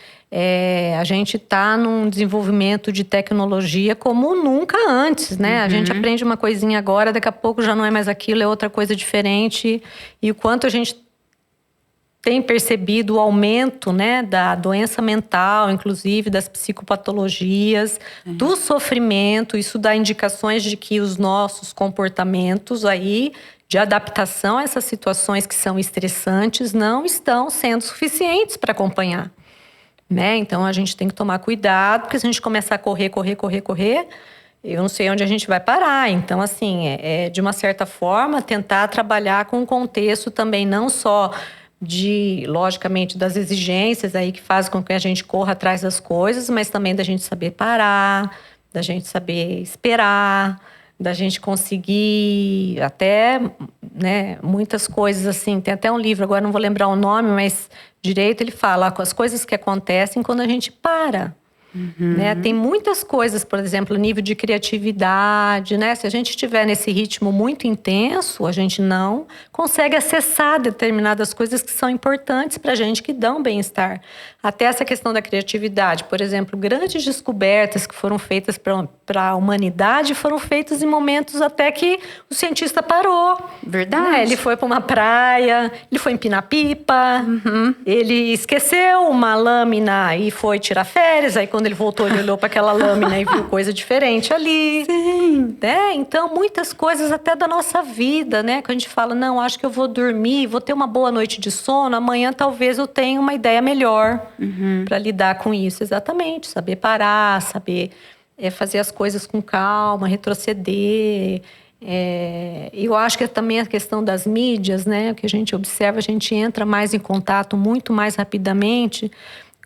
a gente está num desenvolvimento de tecnologia como nunca antes, né? A gente aprende uma coisinha agora, daqui a pouco já não é mais aquilo, é outra coisa diferente. E o quanto a gente tem percebido o aumento, né, da doença mental, inclusive das psicopatologias, do sofrimento. Isso dá indicações de que os nossos comportamentos aí de adaptação a essas situações que são estressantes não estão sendo suficientes para acompanhar, né? Então a gente tem que tomar cuidado, porque se a gente começar a correr, eu não sei onde a gente vai parar. Então, assim, de uma certa forma, tentar trabalhar com um contexto também não só logicamente, das exigências aí que fazem com que a gente corra atrás das coisas, mas também da gente saber parar, da gente saber esperar, da gente conseguir até, né, muitas coisas assim. Tem até um livro, agora não vou lembrar o nome, mas direito ele fala com as coisas que acontecem quando a gente para. Né? Tem muitas coisas, por exemplo, nível de criatividade, né? Se a gente estiver nesse ritmo muito intenso, a gente não consegue acessar determinadas coisas que são importantes para a gente, que dão bem-estar. Até essa questão da criatividade, por exemplo, grandes descobertas que foram feitas para a humanidade foram feitas em momentos até que o cientista parou. Verdade. Né? Ele foi para uma praia, ele foi empinar pipa, ele esqueceu uma lâmina e foi tirar férias. Aí quando ele voltou, ele olhou para aquela lâmina e viu coisa diferente ali. Sim. Né? Então, muitas coisas até da nossa vida, né? Que a gente fala, não, acho que eu vou dormir, vou ter uma boa noite de sono, amanhã talvez eu tenha uma ideia melhor para lidar com isso. Exatamente, saber parar, saber fazer as coisas com calma, retroceder. Eu acho que é também a questão das mídias, né? O que a gente observa, a gente entra mais em contato muito mais rapidamente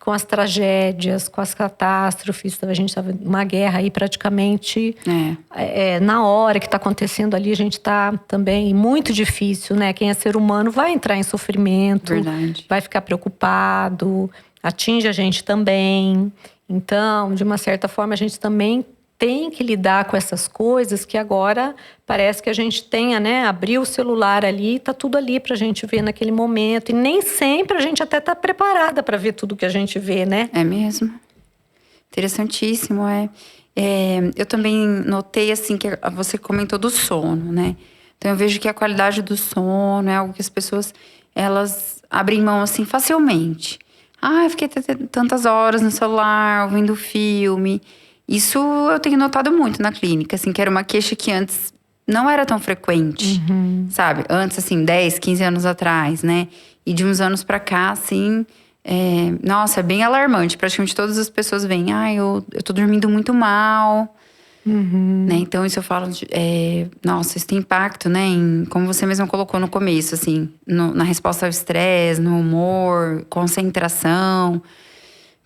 com as tragédias, com as catástrofes. A gente estava numa guerra aí praticamente na hora que está acontecendo ali, a gente está também muito difícil, né? Quem é ser humano vai entrar em sofrimento, Verdade. vai ficar preocupado, atinge a gente também. Então, de uma certa forma, a gente também tem que lidar com essas coisas que agora parece que a gente tenha, né? Abrir o celular ali, tá tudo ali pra gente ver naquele momento. E nem sempre a gente até tá preparada para ver tudo que a gente vê, né? É mesmo. Interessantíssimo, eu também notei, assim, que você comentou do sono, né? Então, eu vejo que a qualidade do sono é algo que as pessoas, elas abrem mão, assim, facilmente. Eu fiquei tantas horas no celular, ouvindo filme. Isso eu tenho notado muito na clínica, assim, que era uma queixa que antes não era tão frequente, sabe? Antes, assim, 10, 15 anos atrás, né? E de uns anos pra cá, assim, nossa, é bem alarmante. Praticamente todas as pessoas veem, eu tô dormindo muito mal, né? Então, isso eu falo, nossa, isso tem impacto, né? Como você mesma colocou no começo, assim, na resposta ao estresse, no humor, concentração.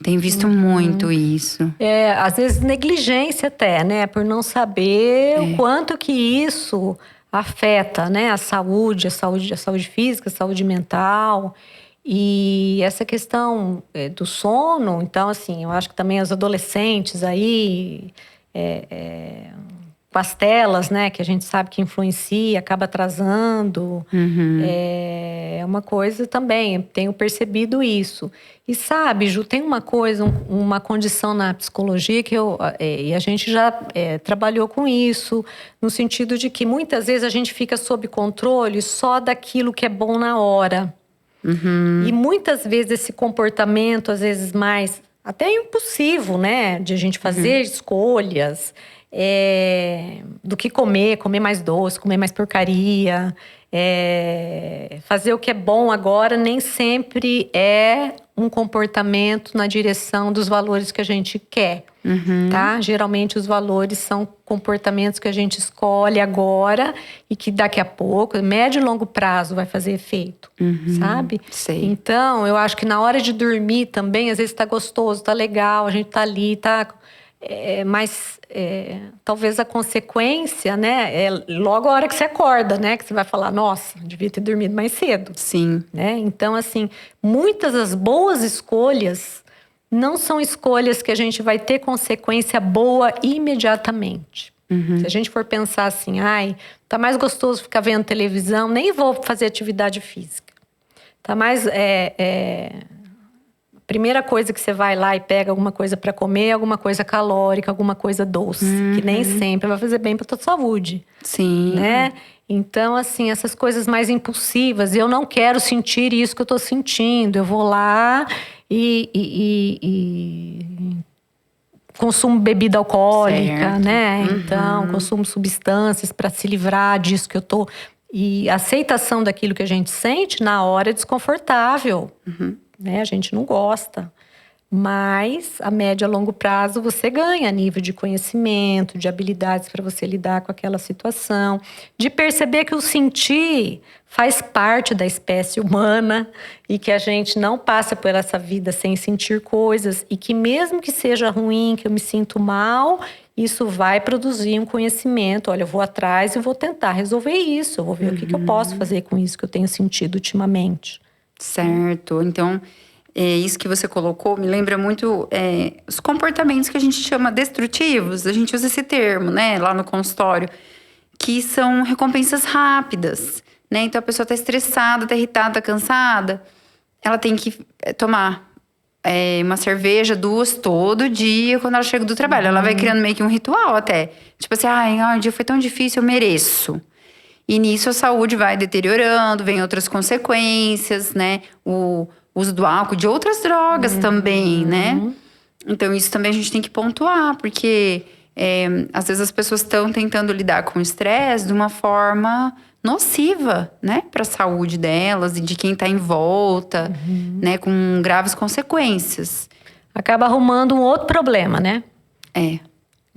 Tem visto muito isso. Às vezes negligência até, né? Por não saber o quanto que isso afeta, né? A saúde física, a saúde mental. E essa questão do sono, então, assim, eu acho que também os adolescentes aí, com as telas, né? Que a gente sabe que influencia, acaba atrasando. É uma coisa também, tenho percebido isso. E sabe, Ju, tem uma coisa, uma condição na psicologia que e a gente já trabalhou com isso, no sentido de que muitas vezes a gente fica sob controle só daquilo que é bom na hora. E muitas vezes esse comportamento, às vezes mais até impulsivo, né? De a gente fazer escolhas do que comer mais doce, comer mais porcaria. Fazer o que é bom agora nem sempre é um comportamento na direção dos valores que a gente quer, tá? Geralmente os valores são comportamentos que a gente escolhe agora e que daqui a pouco, médio e longo prazo, vai fazer efeito, sabe? Sei. Então, eu acho que na hora de dormir também, às vezes tá gostoso, tá legal, a gente tá ali, tá... mas talvez a consequência, né, é logo a hora que você acorda, né, que você vai falar, nossa, devia ter dormido mais cedo. Sim. Né? Então, assim, muitas das boas escolhas não são escolhas que a gente vai ter consequência boa imediatamente. Se a gente for pensar assim, tá mais gostoso ficar vendo televisão, nem vou fazer atividade física. Tá mais... Primeira coisa que você vai lá e pega alguma coisa para comer, alguma coisa calórica, alguma coisa doce, que nem sempre vai fazer bem para tua saúde. Sim. Né? Então, assim, essas coisas mais impulsivas, eu não quero sentir isso que eu tô sentindo. Eu vou lá e consumo bebida alcoólica, certo. né? Então, consumo substâncias para se livrar disso que eu tô. E a aceitação daquilo que a gente sente na hora é desconfortável. Né? A gente não gosta. Mas, a médio e a longo prazo, você ganha nível de conhecimento, de habilidades para você lidar com aquela situação. De perceber que o sentir faz parte da espécie humana e que a gente não passa por essa vida sem sentir coisas. E que mesmo que seja ruim, que eu me sinto mal, isso vai produzir um conhecimento. Olha, eu vou atrás e vou tentar resolver isso. Eu vou ver o que eu posso fazer com isso que eu tenho sentido ultimamente. Certo. Então, isso que você colocou me lembra muito os comportamentos que a gente chama destrutivos. A gente usa esse termo, né, lá no consultório, que são recompensas rápidas, né? Então a pessoa está estressada, está irritada, está cansada, ela tem que tomar uma cerveja, 2 todo dia quando ela chega do trabalho. Ela vai criando meio que um ritual até. Tipo assim, o dia foi tão difícil, eu mereço. E nisso a saúde vai deteriorando, vem outras consequências, né? O uso do álcool, de outras drogas também, né? Então isso também a gente tem que pontuar, porque às vezes as pessoas estão tentando lidar com o estresse de uma forma nociva, né? Para a saúde delas e de quem está em volta, né? Com graves consequências. Acaba arrumando um outro problema, né?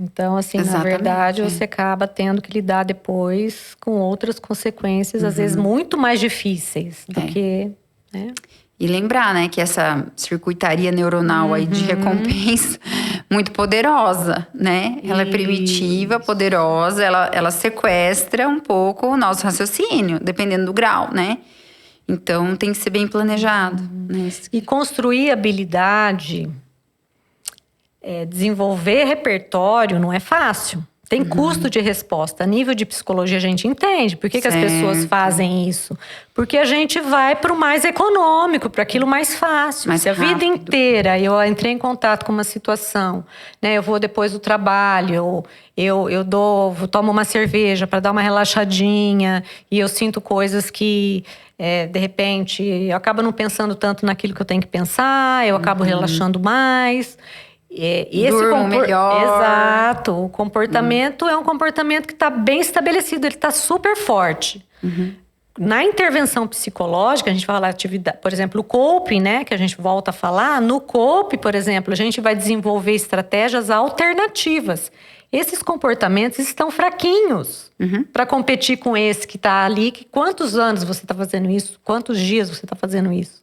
Então, assim, Exatamente, na verdade, você acaba tendo que lidar depois com outras consequências, às vezes muito mais difíceis do que, né? E lembrar, né, que essa circuitaria neuronal aí de recompensa muito poderosa, né? Ela é primitiva, poderosa, ela sequestra um pouco o nosso raciocínio, dependendo do grau, né? Então tem que ser bem planejado, né? E construir habilidade, desenvolver repertório não é fácil. Tem custo de resposta. A nível de psicologia, a gente entende. Por que as pessoas fazem isso? Porque a gente vai para o mais econômico, para aquilo mais fácil. Mais Se a vida rápido. inteira eu entrei em contato com uma situação, né? Eu vou depois do trabalho, eu tomo uma cerveja para dar uma relaxadinha, e eu sinto coisas que, de repente, eu acabo não pensando tanto naquilo que eu tenho que pensar, eu acabo relaxando mais. E Durmo melhor. Exato. O comportamento é um comportamento que está bem estabelecido, ele está super forte. Na intervenção psicológica, a gente fala atividade, por exemplo, o coping, né, que a gente volta a falar. No coping, por exemplo, a gente vai desenvolver estratégias alternativas. Esses comportamentos estão fraquinhos para competir com esse que está ali. Quantos anos você está fazendo isso? Quantos dias você está fazendo isso?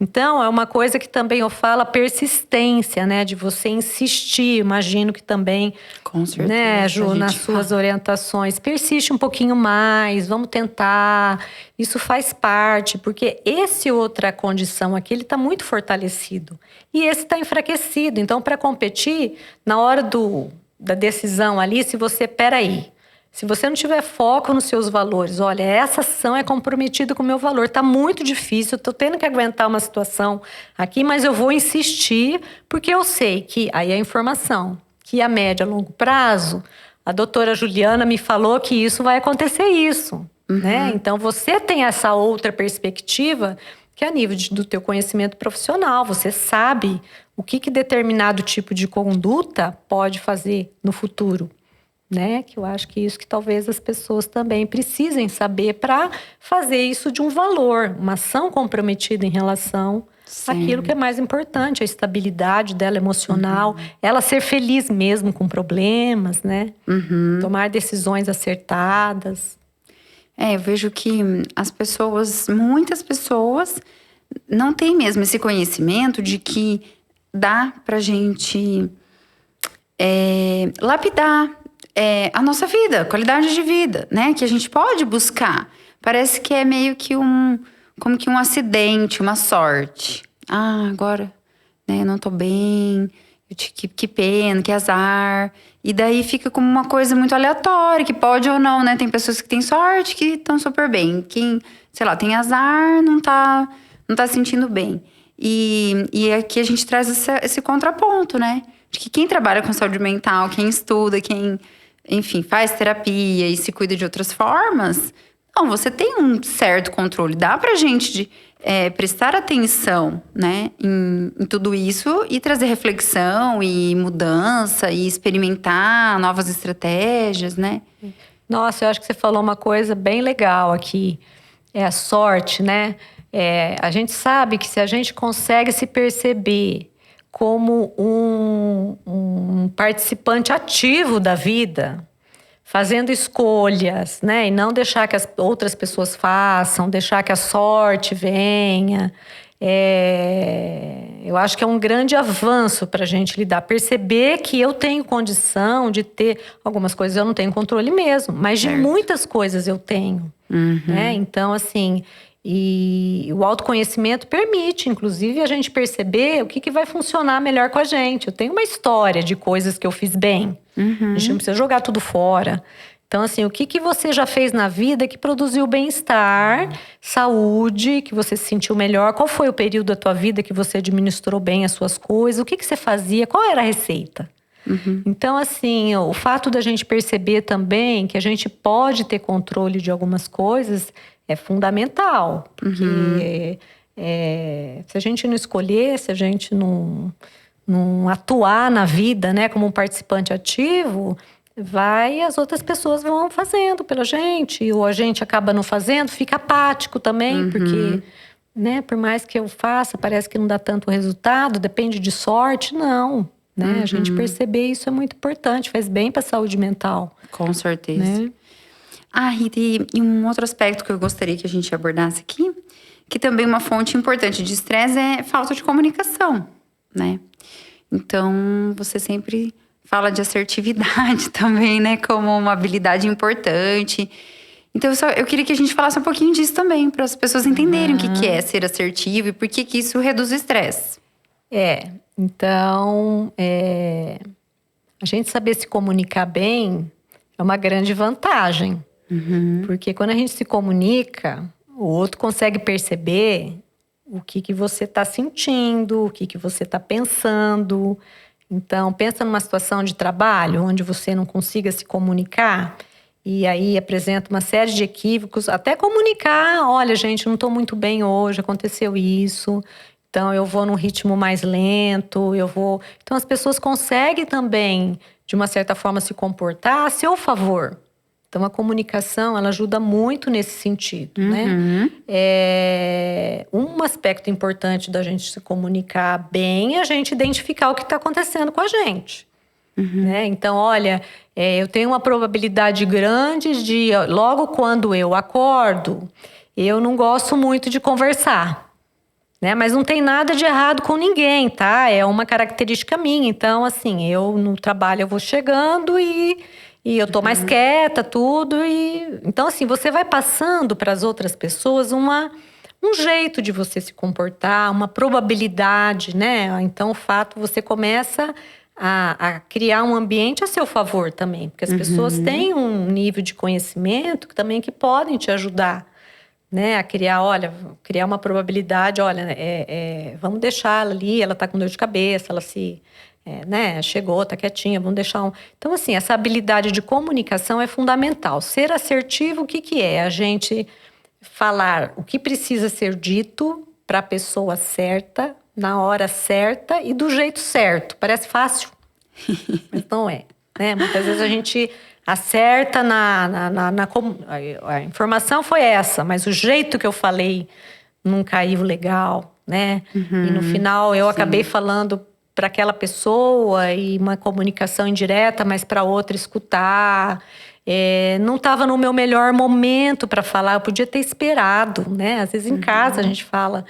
Então, é uma coisa que também eu falo, a persistência, né? De você insistir. Imagino que também, Com certeza, né, Ju, a gente nas suas orientações. Persiste um pouquinho mais, vamos tentar. Isso faz parte, porque esse outra condição aqui, ele está muito fortalecido. E esse está enfraquecido. Então, para competir, na hora da decisão ali, se você não tiver foco nos seus valores, olha, essa ação é comprometida com o meu valor, tá muito difícil, eu tô tendo que aguentar uma situação aqui, mas eu vou insistir, porque eu sei que, aí a informação, que a médio a longo prazo, a doutora Juliana me falou que isso vai acontecer né? Então, você tem essa outra perspectiva, que é a nível do teu conhecimento profissional, você sabe o que determinado tipo de conduta pode fazer no futuro, né? Que eu acho que isso que talvez as pessoas também precisem saber para fazer isso de um valor, uma ação comprometida em relação àquilo que é mais importante, a estabilidade dela emocional, ela ser feliz mesmo com problemas, né? Tomar decisões acertadas. Eu vejo que muitas pessoas não têm mesmo esse conhecimento de que dá pra gente lapidar a nossa vida, qualidade de vida, né? Que a gente pode buscar. Parece que é meio que como que um acidente, uma sorte. Agora, né, eu não tô bem, que pena, que azar. E daí fica como uma coisa muito aleatória, que pode ou não, né? Tem pessoas que têm sorte, que estão super bem. Quem, sei lá, tem azar, não tá se sentindo bem. E aqui a gente traz esse contraponto, né? De que quem trabalha com saúde mental, quem estuda, quem, enfim, faz terapia e se cuida de outras formas, não, você tem um certo controle. Dá pra gente prestar atenção, né, em tudo isso e trazer reflexão e mudança e experimentar novas estratégias, né? Nossa, eu acho que você falou uma coisa bem legal aqui. É a sorte, né? A gente sabe que se a gente consegue se perceber como um participante ativo da vida, fazendo escolhas, né? E não deixar que as outras pessoas façam, deixar que a sorte venha. Eu acho que é um grande avanço para a gente lidar. Perceber que eu tenho condição de ter algumas coisas, eu não tenho controle mesmo, mas de muitas coisas eu tenho. Né? Então, assim, E o autoconhecimento permite, inclusive, a gente perceber o que vai funcionar melhor com a gente. Eu tenho uma história de coisas que eu fiz bem. A gente não precisa jogar tudo fora. Então, assim, o que você já fez na vida que produziu bem-estar, saúde, que você se sentiu melhor? Qual foi o período da tua vida que você administrou bem as suas coisas? O que você fazia? Qual era a receita? Então, assim, o fato da gente perceber também que a gente pode ter controle de algumas coisas é fundamental. Porque se a gente não escolher, se a gente não atuar na vida, né, como um participante ativo, as outras pessoas vão fazendo pela gente. Ou a gente acaba não fazendo, fica apático também, porque, né, por mais que eu faça, parece que não dá tanto resultado, depende de sorte, não. Né? A gente perceber isso é muito importante, faz bem para a saúde mental. Com certeza. Né? Rita, e um outro aspecto que eu gostaria que a gente abordasse aqui, que também uma fonte importante de estresse é falta de comunicação, né? Então, você sempre fala de assertividade também, né? Como uma habilidade importante. Então, eu queria que a gente falasse um pouquinho disso também, para as pessoas entenderem o que é ser assertivo e por que isso reduz o estresse. Então, a gente saber se comunicar bem é uma grande vantagem. Porque quando a gente se comunica, o outro consegue perceber o que você está sentindo, o que você está pensando. Então, pensa numa situação de trabalho onde você não consiga se comunicar e aí apresenta uma série de equívocos, até comunicar, olha, gente, não estou muito bem hoje, aconteceu isso. Então, eu vou num ritmo mais lento, Então, as pessoas conseguem também, de uma certa forma, se comportar a seu favor. Então, a comunicação, ela ajuda muito nesse sentido, né? Um aspecto importante da gente se comunicar bem é a gente identificar o que está acontecendo com a gente. Né? Então, olha, eu tenho uma probabilidade grande de, logo quando eu acordo, eu não gosto muito de conversar. Né? Mas não tem nada de errado com ninguém, tá? É uma característica minha. Então, assim, eu no trabalho eu vou chegando e eu tô mais quieta, tudo. Então, assim, você vai passando para as outras pessoas um jeito de você se comportar, uma probabilidade, né? Então, o fato, você começa a criar um ambiente a seu favor também. Porque as pessoas têm um nível de conhecimento também que podem te ajudar. Né, a criar uma probabilidade, olha, vamos deixar ela ali, ela tá com dor de cabeça, ela chegou, tá quietinha, vamos deixar Então, assim, essa habilidade de comunicação é fundamental. Ser assertivo, o que é? A gente falar o que precisa ser dito para a pessoa certa, na hora certa e do jeito certo. Parece fácil, mas não é. Né? Muitas vezes a gente acerta a informação foi essa, mas o jeito que eu falei não caiu legal, né? E no final eu acabei falando para aquela pessoa e uma comunicação indireta, mas para outra escutar. Não estava no meu melhor momento para falar, eu podia ter esperado, né? Às vezes em casa a gente fala,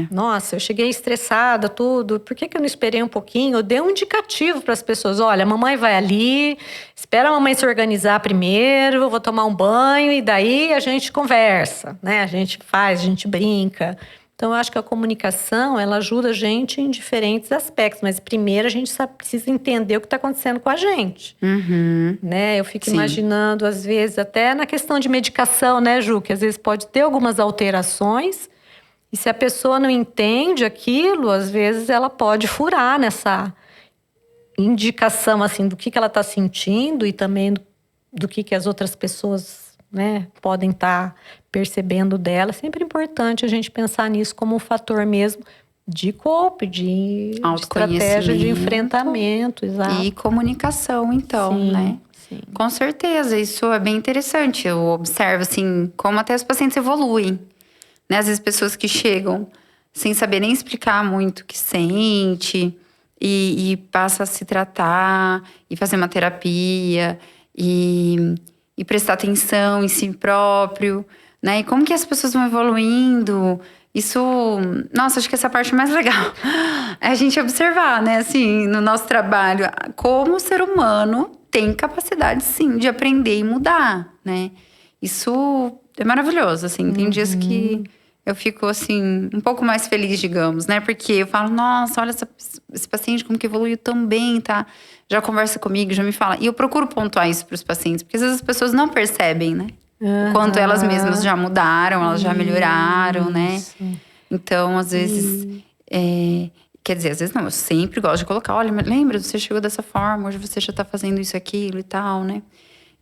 nossa, eu cheguei estressada, tudo, por que eu não esperei um pouquinho? Eu dei um indicativo para as pessoas, olha, a mamãe vai ali, espera a mamãe se organizar primeiro, eu vou tomar um banho e daí a gente conversa, né? A gente faz, a gente brinca. Então, eu acho que a comunicação, ela ajuda a gente em diferentes aspectos. Mas primeiro, a gente precisa entender o que está acontecendo com a gente. Né? Eu fico imaginando, às vezes, até na questão de medicação, né, Ju? Que às vezes pode ter algumas alterações. E se a pessoa não entende aquilo, às vezes ela pode furar nessa indicação, assim, do que ela está sentindo. E também do que as outras pessoas, né, podem estar percebendo dela. É sempre importante a gente pensar nisso como um fator mesmo de cope, de estratégia de enfrentamento. Exato. E comunicação, então, né? Sim. Com certeza, isso é bem interessante. Eu observo, assim, como até os pacientes evoluem. Né? Às vezes, pessoas que chegam sem saber nem explicar muito o que sente e passa a se tratar e fazer uma terapia e prestar atenção em si próprio, né? E como que as pessoas vão evoluindo. Isso, nossa, acho que essa parte mais legal é a gente observar, né? Assim, no nosso trabalho, como o ser humano tem capacidade, sim, de aprender e mudar, né? Isso é maravilhoso, assim. Tem dias que eu fico, assim, um pouco mais feliz, digamos, né? Porque eu falo, nossa, olha esse paciente como que evoluiu tão bem, tá? Já conversa comigo, já me fala. E eu procuro pontuar isso para os pacientes, porque às vezes as pessoas não percebem, né? O quanto elas mesmas já mudaram, elas já melhoraram, né? Então, às vezes… quer dizer, às vezes não, eu sempre gosto de colocar, olha, lembra, você chegou dessa forma, hoje você já tá fazendo isso, aquilo e tal, né?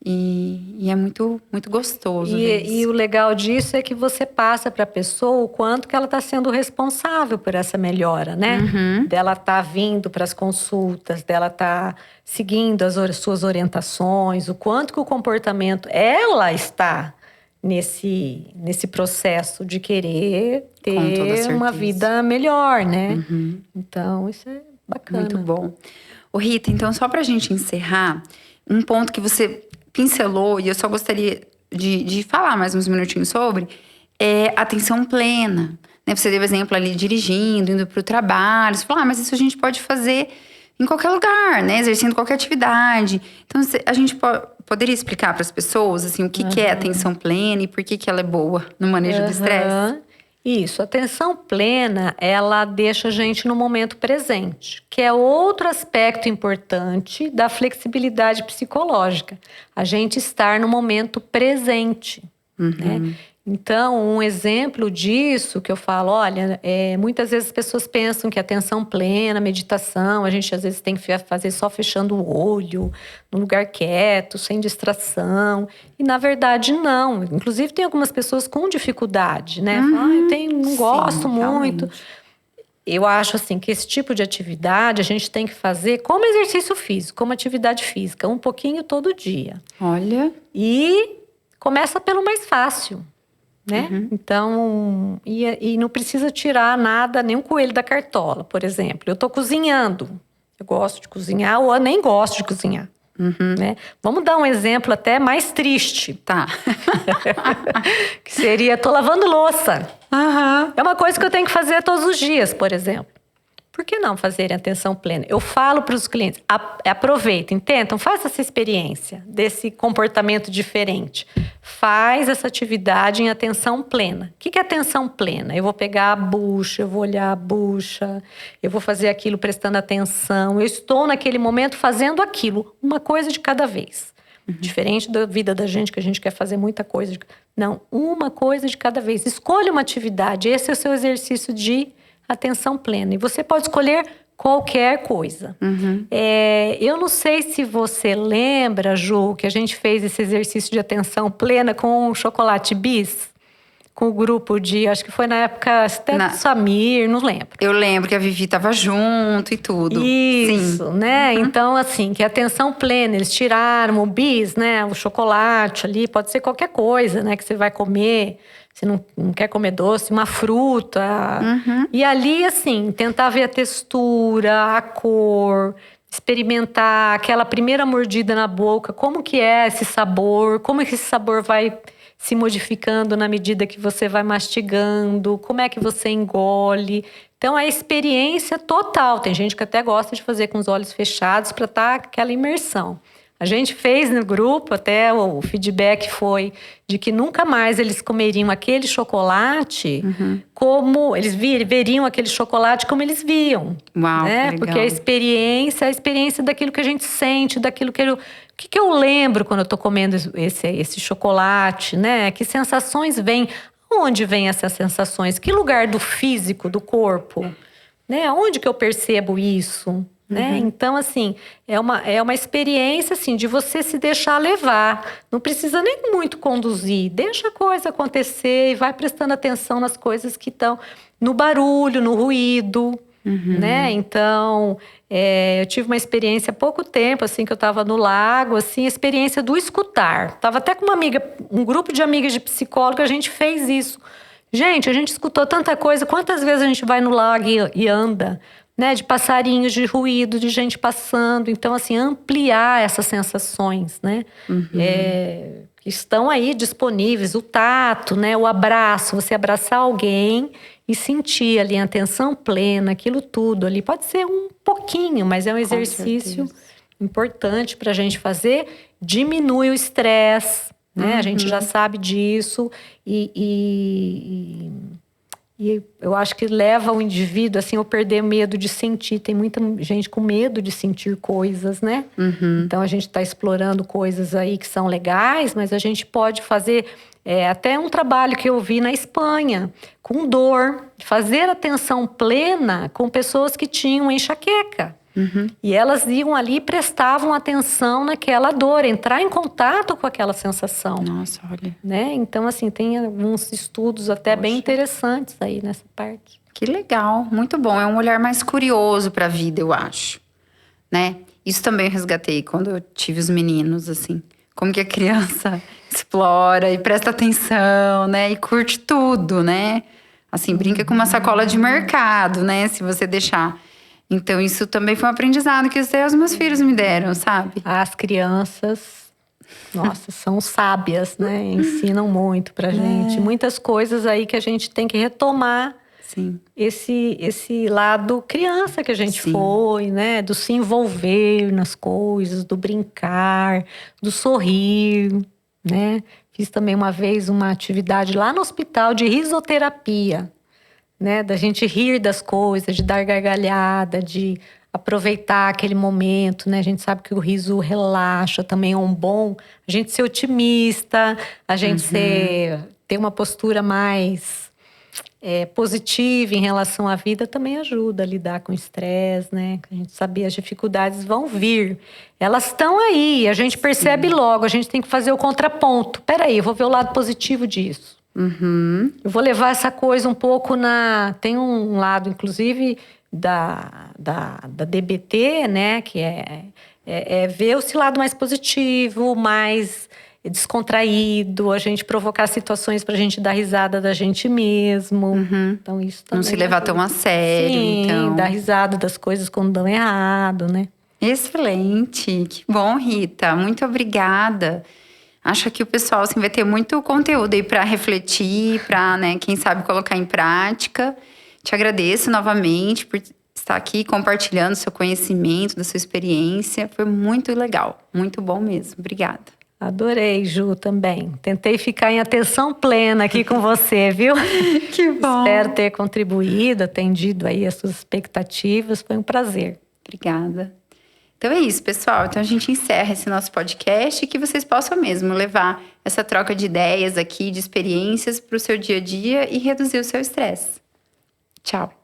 E é muito, muito gostoso ver isso. E o legal disso é que você passa para a pessoa o quanto que ela está sendo responsável por essa melhora, né? Dela tá vindo para as consultas, dela tá seguindo as suas orientações, o quanto que o comportamento… Ela está nesse processo de querer ter uma vida melhor, né? Então, isso é bacana. Muito bom. Ô Rita, então só pra gente encerrar, um ponto que você pincelou, e eu só gostaria de falar mais uns minutinhos sobre, é atenção plena. Né? Você deu exemplo ali dirigindo, indo pro trabalho. Você falou, mas isso a gente pode fazer em qualquer lugar, né? Exercendo qualquer atividade. Então, a gente poderia explicar para as pessoas, assim, o que é atenção plena e por que ela é boa no manejo do estresse? Isso, a atenção plena, ela deixa a gente no momento presente, que é outro aspecto importante da flexibilidade psicológica. A gente estar no momento presente, né? Então, um exemplo disso que eu falo, olha, muitas vezes as pessoas pensam que atenção plena, meditação, a gente às vezes tem que fazer só fechando o olho, num lugar quieto, sem distração. E na verdade não. Inclusive tem algumas pessoas com dificuldade, né? Não gosto muito. Eu acho assim que esse tipo de atividade a gente tem que fazer como exercício físico, como atividade física, um pouquinho todo dia. Olha. E começa pelo mais fácil. Né? Então, e não precisa tirar nada, nem um coelho da cartola, por exemplo. Eu estou cozinhando, eu gosto de cozinhar ou eu nem gosto de cozinhar. Né? Vamos dar um exemplo até mais triste. Tá. Que seria, estou lavando louça. É uma coisa que eu tenho que fazer todos os dias, por exemplo. Por que não fazerem atenção plena? Eu falo para os clientes, aproveitem, tentam, faça essa experiência desse comportamento diferente. Faz essa atividade em atenção plena. O que é atenção plena? Eu vou pegar a bucha, eu vou olhar a bucha, eu vou fazer aquilo prestando atenção. Eu estou naquele momento fazendo aquilo, uma coisa de cada vez. Diferente da vida da gente, que a gente quer fazer muita coisa. Não, uma coisa de cada vez. Escolha uma atividade, esse é o seu exercício de atenção plena. E você pode escolher qualquer coisa. Eu não sei se você lembra, Ju, que a gente fez esse exercício de atenção plena com o Chocolate Bis. Com o grupo de, acho que foi na época até do Samir, não lembro. Eu lembro que a Vivi estava junto e tudo. Isso, sim. Né? Então, assim, que a atenção plena, eles tiraram o bis, né? O chocolate ali, pode ser qualquer coisa, né? Que você vai comer. Você não quer comer doce, uma fruta. E ali, assim, tentar ver a textura, a cor, experimentar aquela primeira mordida na boca. Como que é esse sabor? Como que esse sabor vai se modificando na medida que você vai mastigando? Como é que você engole? Então, a experiência total. Tem gente que até gosta de fazer com os olhos fechados para estar aquela imersão. A gente fez no grupo, até o feedback foi de que nunca mais eles comeriam aquele chocolate como… Eles veriam aquele chocolate como eles viam. Uau, né? Que legal. Porque a experiência daquilo que a gente sente, daquilo que o que eu lembro quando eu estou comendo esse chocolate, né? Que sensações vêm? Onde vêm essas sensações? Que lugar do físico, do corpo? Né? Onde que eu percebo isso? Né? Então, assim, é uma experiência assim, de você se deixar levar. Não precisa nem muito conduzir. Deixa a coisa acontecer e vai prestando atenção nas coisas que estão no barulho, no ruído. Né? Então, eu tive uma experiência há pouco tempo, assim, que eu estava no lago, assim, a experiência do escutar. Estava até com um grupo de amigas de psicóloga, a gente fez isso. Gente, a gente escutou tanta coisa. Quantas vezes a gente vai no lago e anda, né? De passarinhos, de ruído, de gente passando. Então, assim, ampliar essas sensações, né? Que estão aí disponíveis. O tato, né? O abraço, você abraçar alguém e sentir ali a atenção plena, aquilo tudo ali. Pode ser um pouquinho, mas é um exercício importante para a gente fazer. Diminui o estresse, né? A gente já sabe disso. E eu acho que leva o indivíduo assim, a perder medo de sentir. Tem muita gente com medo de sentir coisas, né? Então a gente está explorando coisas aí que são legais, mas a gente pode fazer até um trabalho que eu vi na Espanha, com dor, fazer atenção plena com pessoas que tinham enxaqueca. E elas iam ali e prestavam atenção naquela dor, entrar em contato com aquela sensação. Nossa, olha. Né? Então, assim, tem alguns estudos até bem interessantes aí nessa parte. Que legal, muito bom. É um olhar mais curioso para a vida, eu acho, né? Isso também eu resgatei quando eu tive os meninos, assim. Como que a criança explora e presta atenção, né? E curte tudo, né? Assim, brinca com uma sacola de mercado, né? Se você deixar. Então, isso também foi um aprendizado que os meus filhos me deram, sabe? As crianças, nossa, são sábias, né? Ensinam muito pra gente. Muitas coisas aí que a gente tem que retomar. Sim. Esse lado criança que a gente foi, né? Do se envolver nas coisas, do brincar, do sorrir, né? Fiz também uma vez uma atividade lá no hospital de risoterapia, né? Da gente rir das coisas, de dar gargalhada, de aproveitar aquele momento, né? A gente sabe que o riso relaxa, também é um bom. A gente ser otimista, a gente ter uma postura mais positiva em relação à vida também ajuda a lidar com o estresse, né? A gente saber as dificuldades vão vir. Elas estão aí, a gente percebe logo, a gente tem que fazer o contraponto. Peraí, eu vou ver o lado positivo disso. Eu vou levar essa coisa um pouco Tem um lado, inclusive, da DBT, né? Que é ver esse lado mais positivo, mais descontraído, a gente provocar situações pra gente dar risada da gente mesmo. Então, isso também. Não se levar tão a sério, Sim, então. dar risada das coisas quando dão errado, né? Excelente, que bom, Rita. Muito obrigada. Acho que o pessoal assim, vai ter muito conteúdo aí para refletir, para, né, quem sabe colocar em prática. Te agradeço novamente por estar aqui compartilhando seu conhecimento, da sua experiência. Foi muito legal, muito bom mesmo. Obrigada. Adorei, Ju, também. Tentei ficar em atenção plena aqui com você, viu? Que bom. Espero ter contribuído, atendido aí as suas expectativas. Foi um prazer. Obrigada. Então é isso, pessoal. Então a gente encerra esse nosso podcast e que vocês possam mesmo levar essa troca de ideias aqui, de experiências para o seu dia a dia e reduzir o seu estresse. Tchau.